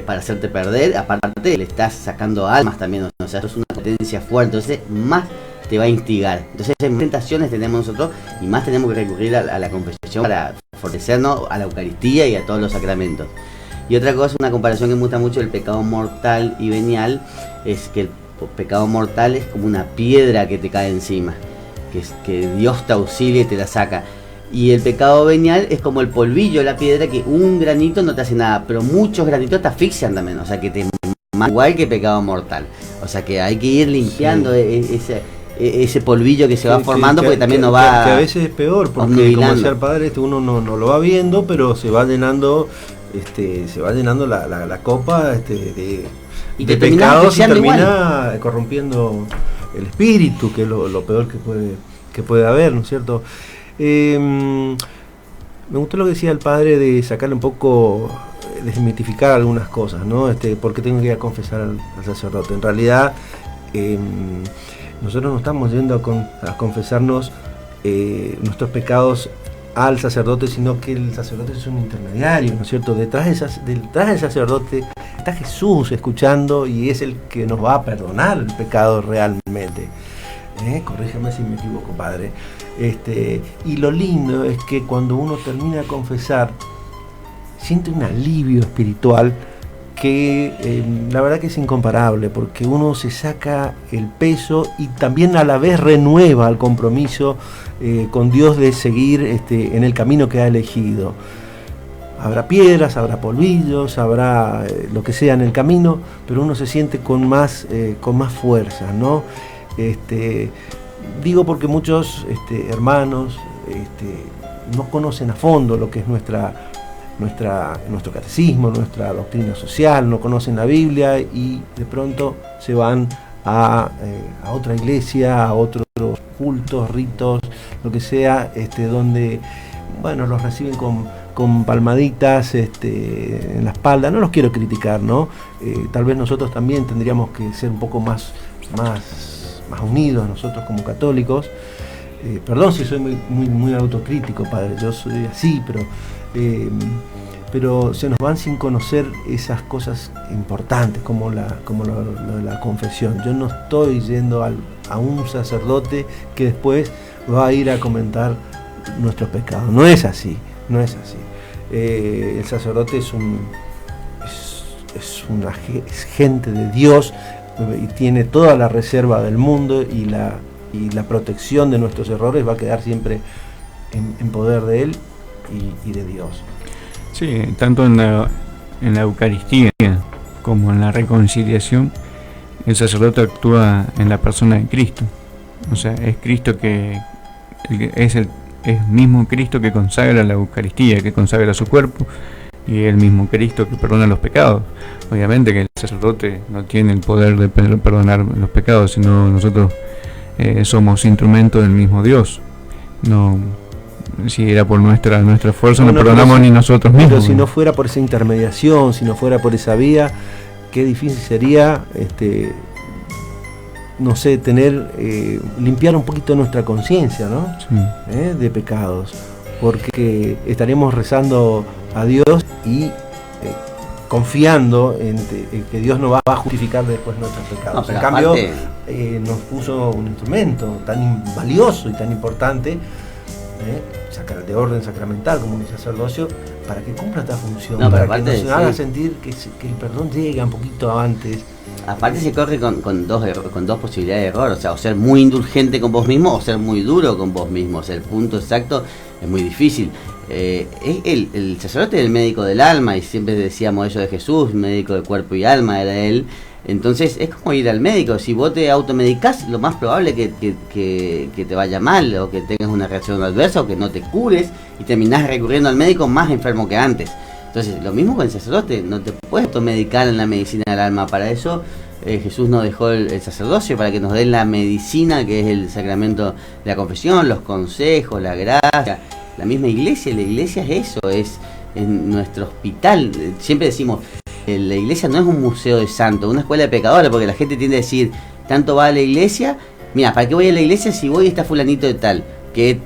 para hacerte perder. Aparte, le estás sacando almas también. O sea, eso es una potencia fuerte. Entonces, más te va a instigar. Entonces, más tentaciones tenemos nosotros y más tenemos que recurrir a la confesión para fortalecernos, a la Eucaristía y a todos los sacramentos. Y otra cosa, una comparación que me gusta mucho del pecado mortal y venial, es que el pecado mortal es como una piedra que te cae encima, que Dios te auxilia y te la saca. Y el pecado venial es como el polvillo de la piedra, que un granito no te hace nada, pero muchos granitos te asfixian también, o sea que te igual que pecado mortal. O sea que hay que ir limpiando ese polvillo que se va formando, porque también nos va... Que a veces es peor, porque como decía el padre, uno no lo va viendo, pero se va llenando la copa de pecados y termina corrompiendo el espíritu, que es lo peor que puede haber, ¿no es cierto? Me gustó lo que decía el padre de sacarle un poco, desmitificar algunas cosas, ¿no? ¿Por qué tengo que ir a confesar al sacerdote? En realidad, nosotros no estamos yendo a confesarnos nuestros pecados al sacerdote, sino que el sacerdote es un intermediario, ¿no es cierto? Detrás del sacerdote está Jesús escuchando, y es el que nos va a perdonar el pecado realmente. Corrígeme si me equivoco, padre. Y lo lindo es que cuando uno termina de confesar, siente un alivio espiritual que la verdad que es incomparable, porque uno se saca el peso y también a la vez renueva el compromiso con Dios de seguir en el camino que ha elegido. Habrá piedras, habrá polvillos, habrá lo que sea en el camino, pero uno se siente con más fuerza, ¿no? Digo porque muchos hermanos no conocen a fondo lo que es nuestro catecismo, nuestra doctrina social, no conocen la Biblia y de pronto se van a otra iglesia, a otros cultos, ritos, lo que sea, donde los reciben con palmaditas en la espalda. No los quiero criticar, ¿no? Tal vez nosotros también tendríamos que ser un poco más unidos nosotros como católicos. Perdón si soy muy autocrítico, padre, yo soy así, pero se nos van sin conocer esas cosas importantes como lo de la confesión. Yo no estoy yendo a un sacerdote que después va a ir a comentar nuestros pecados. No es así. El sacerdote es gente de Dios, y tiene toda la reserva del mundo, y la protección de nuestros errores va a quedar siempre en poder de Él y de Dios. Sí, tanto en la Eucaristía como en la reconciliación, el sacerdote actúa en la persona de Cristo. O sea, es Cristo es mismo Cristo que consagra la Eucaristía, que consagra su cuerpo, y el mismo Cristo que perdona los pecados. Obviamente que el sacerdote no tiene el poder de perdonar los pecados, sino nosotros somos instrumentos del mismo Dios. No, si era por nuestra fuerza, no perdonamos ni nosotros mismos. Pero si no fuera por esa intermediación, si no fuera por esa vía, qué difícil sería, no sé, limpiar un poquito nuestra conciencia, ¿no? Sí. De pecados, porque estaremos rezando a Dios y confiando en que Dios nos va a justificar después nuestros pecados. En cambio, nos puso un instrumento tan valioso y tan importante, de orden sacramental como un sacerdocio, para que cumpla esta función, para que nos haga sentir que el perdón llega un poquito antes. Aparte se corre con dos posibilidades de error, o ser muy indulgente con vos mismo o ser muy duro con vos mismo. O sea, el punto exacto es muy difícil. El sacerdote es el médico del alma, y siempre decíamos eso de Jesús, médico de cuerpo y alma era él. Entonces es como ir al médico. Si vos te automedicás, lo más probable es que te vaya mal, o que tengas una reacción adversa, o que no te cures y terminás recurriendo al médico más enfermo que antes. Entonces lo mismo con el sacerdote, no te puedes automedicar en la medicina del alma. Para eso Jesús nos dejó el sacerdocio, para que nos dé la medicina, que es el sacramento de la confesión, los consejos, la gracia. La misma iglesia, la iglesia es eso, es nuestro hospital. Siempre decimos, la iglesia no es un museo de santos, una escuela de pecadores, porque la gente tiende a decir, tanto va a la iglesia, mira, ¿para qué voy a la iglesia si voy y está fulanito de tal, que es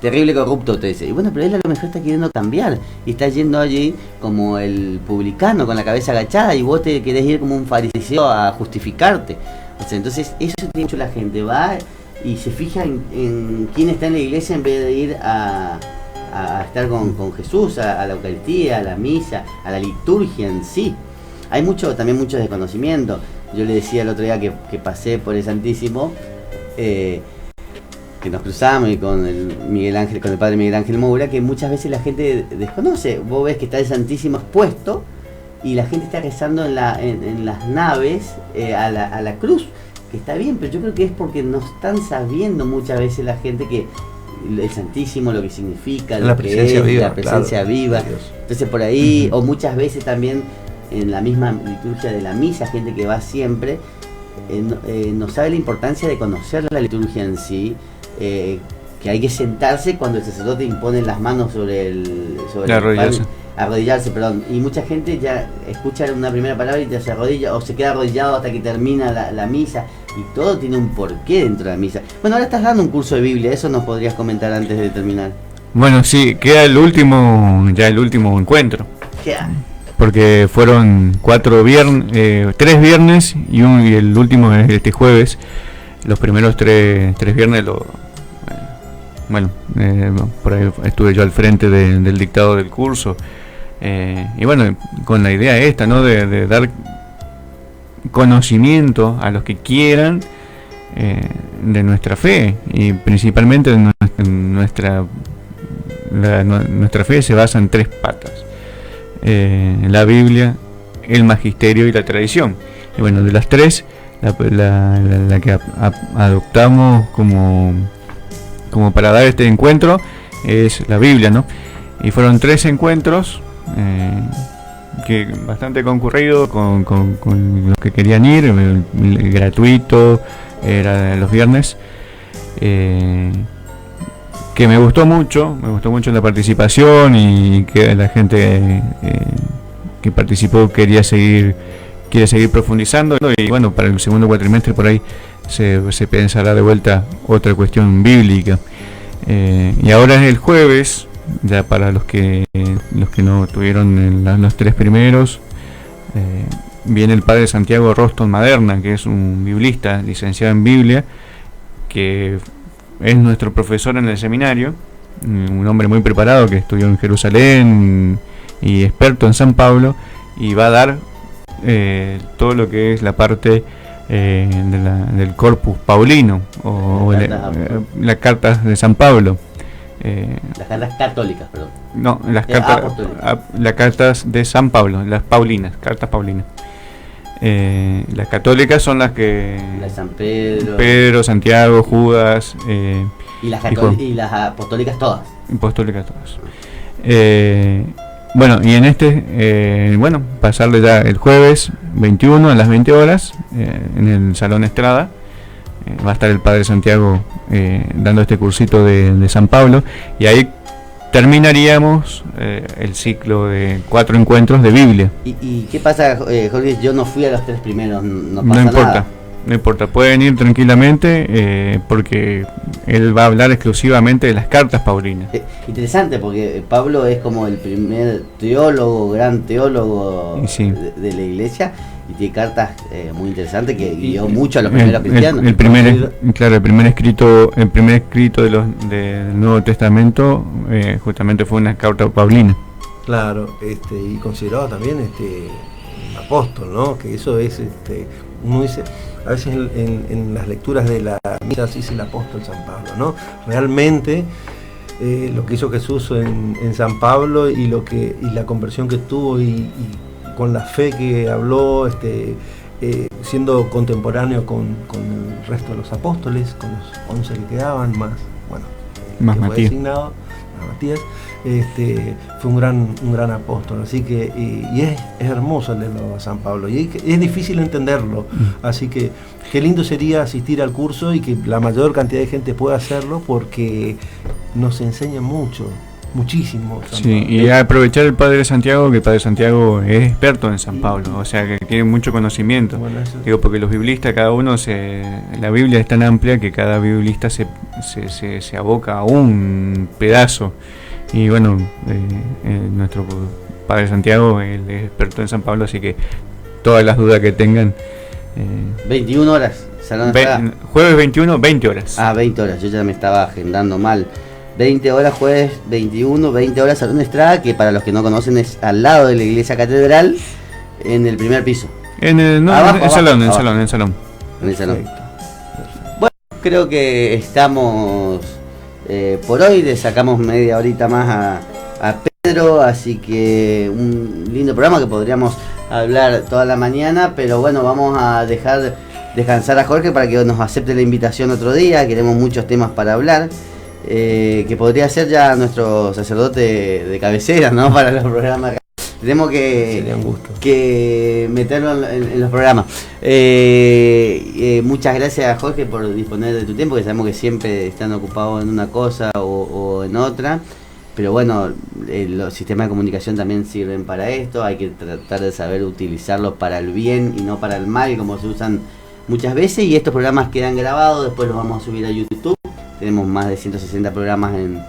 terrible corrupto? Te dice, y bueno, pero él a lo mejor está queriendo cambiar, y está yendo allí como el publicano con la cabeza agachada, y vos te querés ir como un fariseo a justificarte. O sea, entonces eso tiene mucho la gente, va y se fija en quién está en la iglesia en vez de ir a estar con Jesús, a la Eucaristía, a la misa, a la liturgia en sí. Hay también mucho desconocimiento. Yo le decía el otro día que pasé por el Santísimo, que nos cruzamos y con el Miguel Ángel, con el padre Miguel Ángel Moura, que muchas veces la gente desconoce. Vos ves que está el Santísimo expuesto y la gente está rezando en las naves a la cruz, que está bien, pero yo creo que es porque no están sabiendo muchas veces la gente que el Santísimo, lo que significa, la presencia viva, la presencia claro, viva. Entonces por ahí, o muchas veces también en la misma liturgia de la misa, gente que va siempre, no sabe la importancia de conocer la liturgia en sí, que hay que sentarse cuando el sacerdote impone las manos sobre arrodillarse, perdón, y mucha gente ya escucha una primera palabra y ya se arrodilla o se queda arrodillado hasta que termina la misa, y todo tiene un porqué dentro de la misa. Bueno, ahora estás dando un curso de Biblia, eso nos podrías comentar antes de terminar. Bueno, sí, queda el último encuentro. ¿Qué? Porque fueron 3 viernes y el último es este jueves. Los primeros 3 viernes por ahí estuve yo al frente del dictado del curso. Y bueno, con la idea esta, ¿no? De dar conocimiento a los que quieran de nuestra fe, y principalmente nuestra fe se basa en 3 patas: la Biblia, el magisterio y la tradición. Y bueno, de las 3, la que adoptamos como para dar este encuentro es la Biblia, ¿no? Y fueron 3 encuentros que bastante concurrido con los que querían ir, el gratuito era los viernes, que me gustó mucho la participación, y que la gente que participó quiere seguir profundizando, y bueno, para el segundo cuatrimestre por ahí se pensará de vuelta otra cuestión bíblica. Y ahora es el jueves, ya para los que no tuvieron los 3 primeros, viene el padre Santiago Roston Maderna, que es un biblista licenciado en Biblia, que es nuestro profesor en el seminario, un hombre muy preparado que estudió en Jerusalén y experto en San Pablo, y va a dar todo lo que es la parte del Corpus Paulino, o las cartas de San Pablo. Las cartas católicas, perdón. No, las cartas de San Pablo, las paulinas, cartas paulinas. Las católicas son las que la de San Pedro, Santiago, Judas, y las apostólicas todas. Apostólicas todas. Bueno, y en pasarle ya el jueves 21 a las 20 horas en el Salón Estrada. Va a estar el padre Santiago dando este cursito de San Pablo, y ahí terminaríamos el ciclo de 4 encuentros de Biblia. ¿Y qué pasa, Jorge? Yo no fui a los 3 primeros, no pasa nada. No importa, pueden ir tranquilamente, porque él va a hablar exclusivamente de las cartas paulinas. Interesante, porque Pablo es como el primer gran teólogo, sí, de la iglesia, y tiene cartas muy interesantes que guió mucho a los primeros cristianos. El primer escrito del Nuevo Testamento justamente fue una carta paulina. Claro, y considerado también apóstol, ¿no? Que eso es, uno dice, a veces en las lecturas de la misa se dice el apóstol San Pablo, ¿no? Realmente lo que hizo Jesús en San Pablo, y la conversión que tuvo, y con la fe que habló, siendo contemporáneo con el resto de los apóstoles, con los 11 que quedaban, más Matías. Fue designado, Matías, fue un gran apóstol. Así que y es hermoso leerlo a San Pablo, y es difícil entenderlo, así que qué lindo sería asistir al curso y que la mayor cantidad de gente pueda hacerlo, porque nos enseña muchísimo. Sí, y aprovechar el padre Santiago, que el padre Santiago es experto en San Pablo, o sea que tiene mucho conocimiento. Bueno, digo, porque los biblistas, cada uno la Biblia es tan amplia que cada biblista se aboca a un pedazo, y bueno, nuestro padre Santiago, él es experto en San Pablo, así que todas las dudas que tengan. 21 horas, jueves 21, 20 horas. 20 horas, yo ya me estaba agendando mal. 20 horas, jueves 21, 20 horas, Salón Estrada, que para los que no conocen es al lado de la iglesia catedral, en el primer piso. En el salón. En el salón. Bueno, creo que estamos por hoy, le sacamos media horita más a Pedro, así que un lindo programa que podríamos hablar toda la mañana, pero bueno, vamos a dejar descansar a Jorge para que nos acepte la invitación otro día. Queremos muchos temas para hablar, que podría ser ya nuestro sacerdote de cabecera, ¿no? Para los programas. Tenemos que meterlo en los programas. Muchas gracias, Jorge, por disponer de tu tiempo, que sabemos que siempre están ocupados en una cosa o en otra. Pero bueno, los sistemas de comunicación también sirven para esto. Hay que tratar de saber utilizarlos para el bien y no para el mal, como se usan muchas veces. Y estos programas quedan grabados, después los vamos a subir a YouTube. Tenemos más de 160 programas en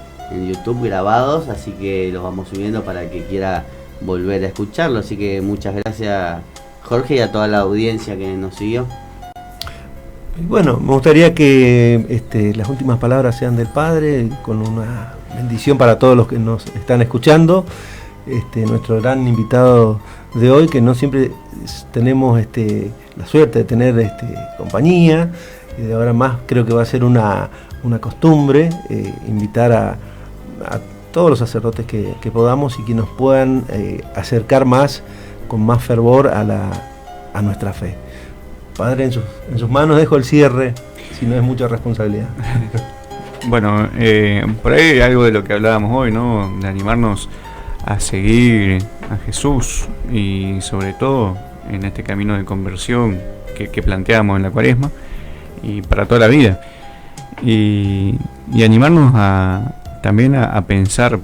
YouTube grabados, así que los vamos subiendo para el que quiera volver a escucharlo. Así que muchas gracias, Jorge, y a toda la audiencia que nos siguió. Bueno, me gustaría que las últimas palabras sean del Padre, con una bendición para todos los que nos están escuchando. Nuestro gran invitado de hoy, que no siempre tenemos la suerte de tener compañía, y de ahora más creo que va a ser una costumbre invitar a todos los sacerdotes que podamos y que nos puedan acercar más, con más fervor a nuestra fe. Padre, en sus manos dejo el cierre, si no es mucha responsabilidad. Bueno, por ahí hay algo de lo que hablábamos hoy, ¿no? De animarnos a seguir a Jesús y sobre todo en este camino de conversión que planteamos en la Cuaresma y para toda la vida. Y animarnos también a pensar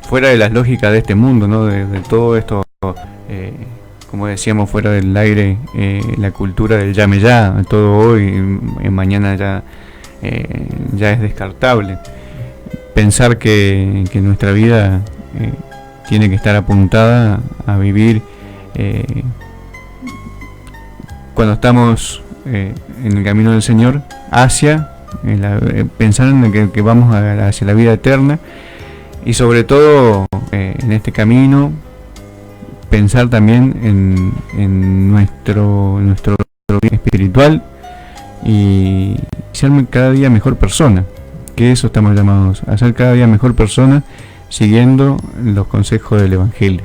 fuera de las lógicas de este mundo, ¿no? De todo esto, como decíamos fuera del aire, la cultura del llame ya, todo hoy, mañana ya es descartable. Pensar que nuestra vida tiene que estar apuntada a vivir cuando estamos en el camino del Señor, pensar en que vamos hacia la vida eterna, y sobre todo en este camino pensar también en nuestro bien espiritual y ser cada día mejor persona, que eso estamos llamados, a ser cada día mejor persona siguiendo los consejos del Evangelio.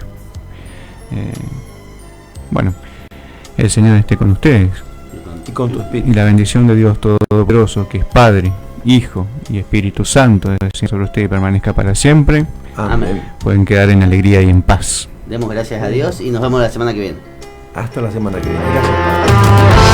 Bueno, el Señor esté con ustedes Y con tu espíritu. y la bendición de Dios Todopoderoso, que es Padre, Hijo y Espíritu Santo, descienda sobre usted y permanezca para siempre. Amén. Pueden quedar en alegría y en paz. Demos gracias a Dios y nos vemos la semana que viene. Hasta la semana que viene. Gracias, Padre.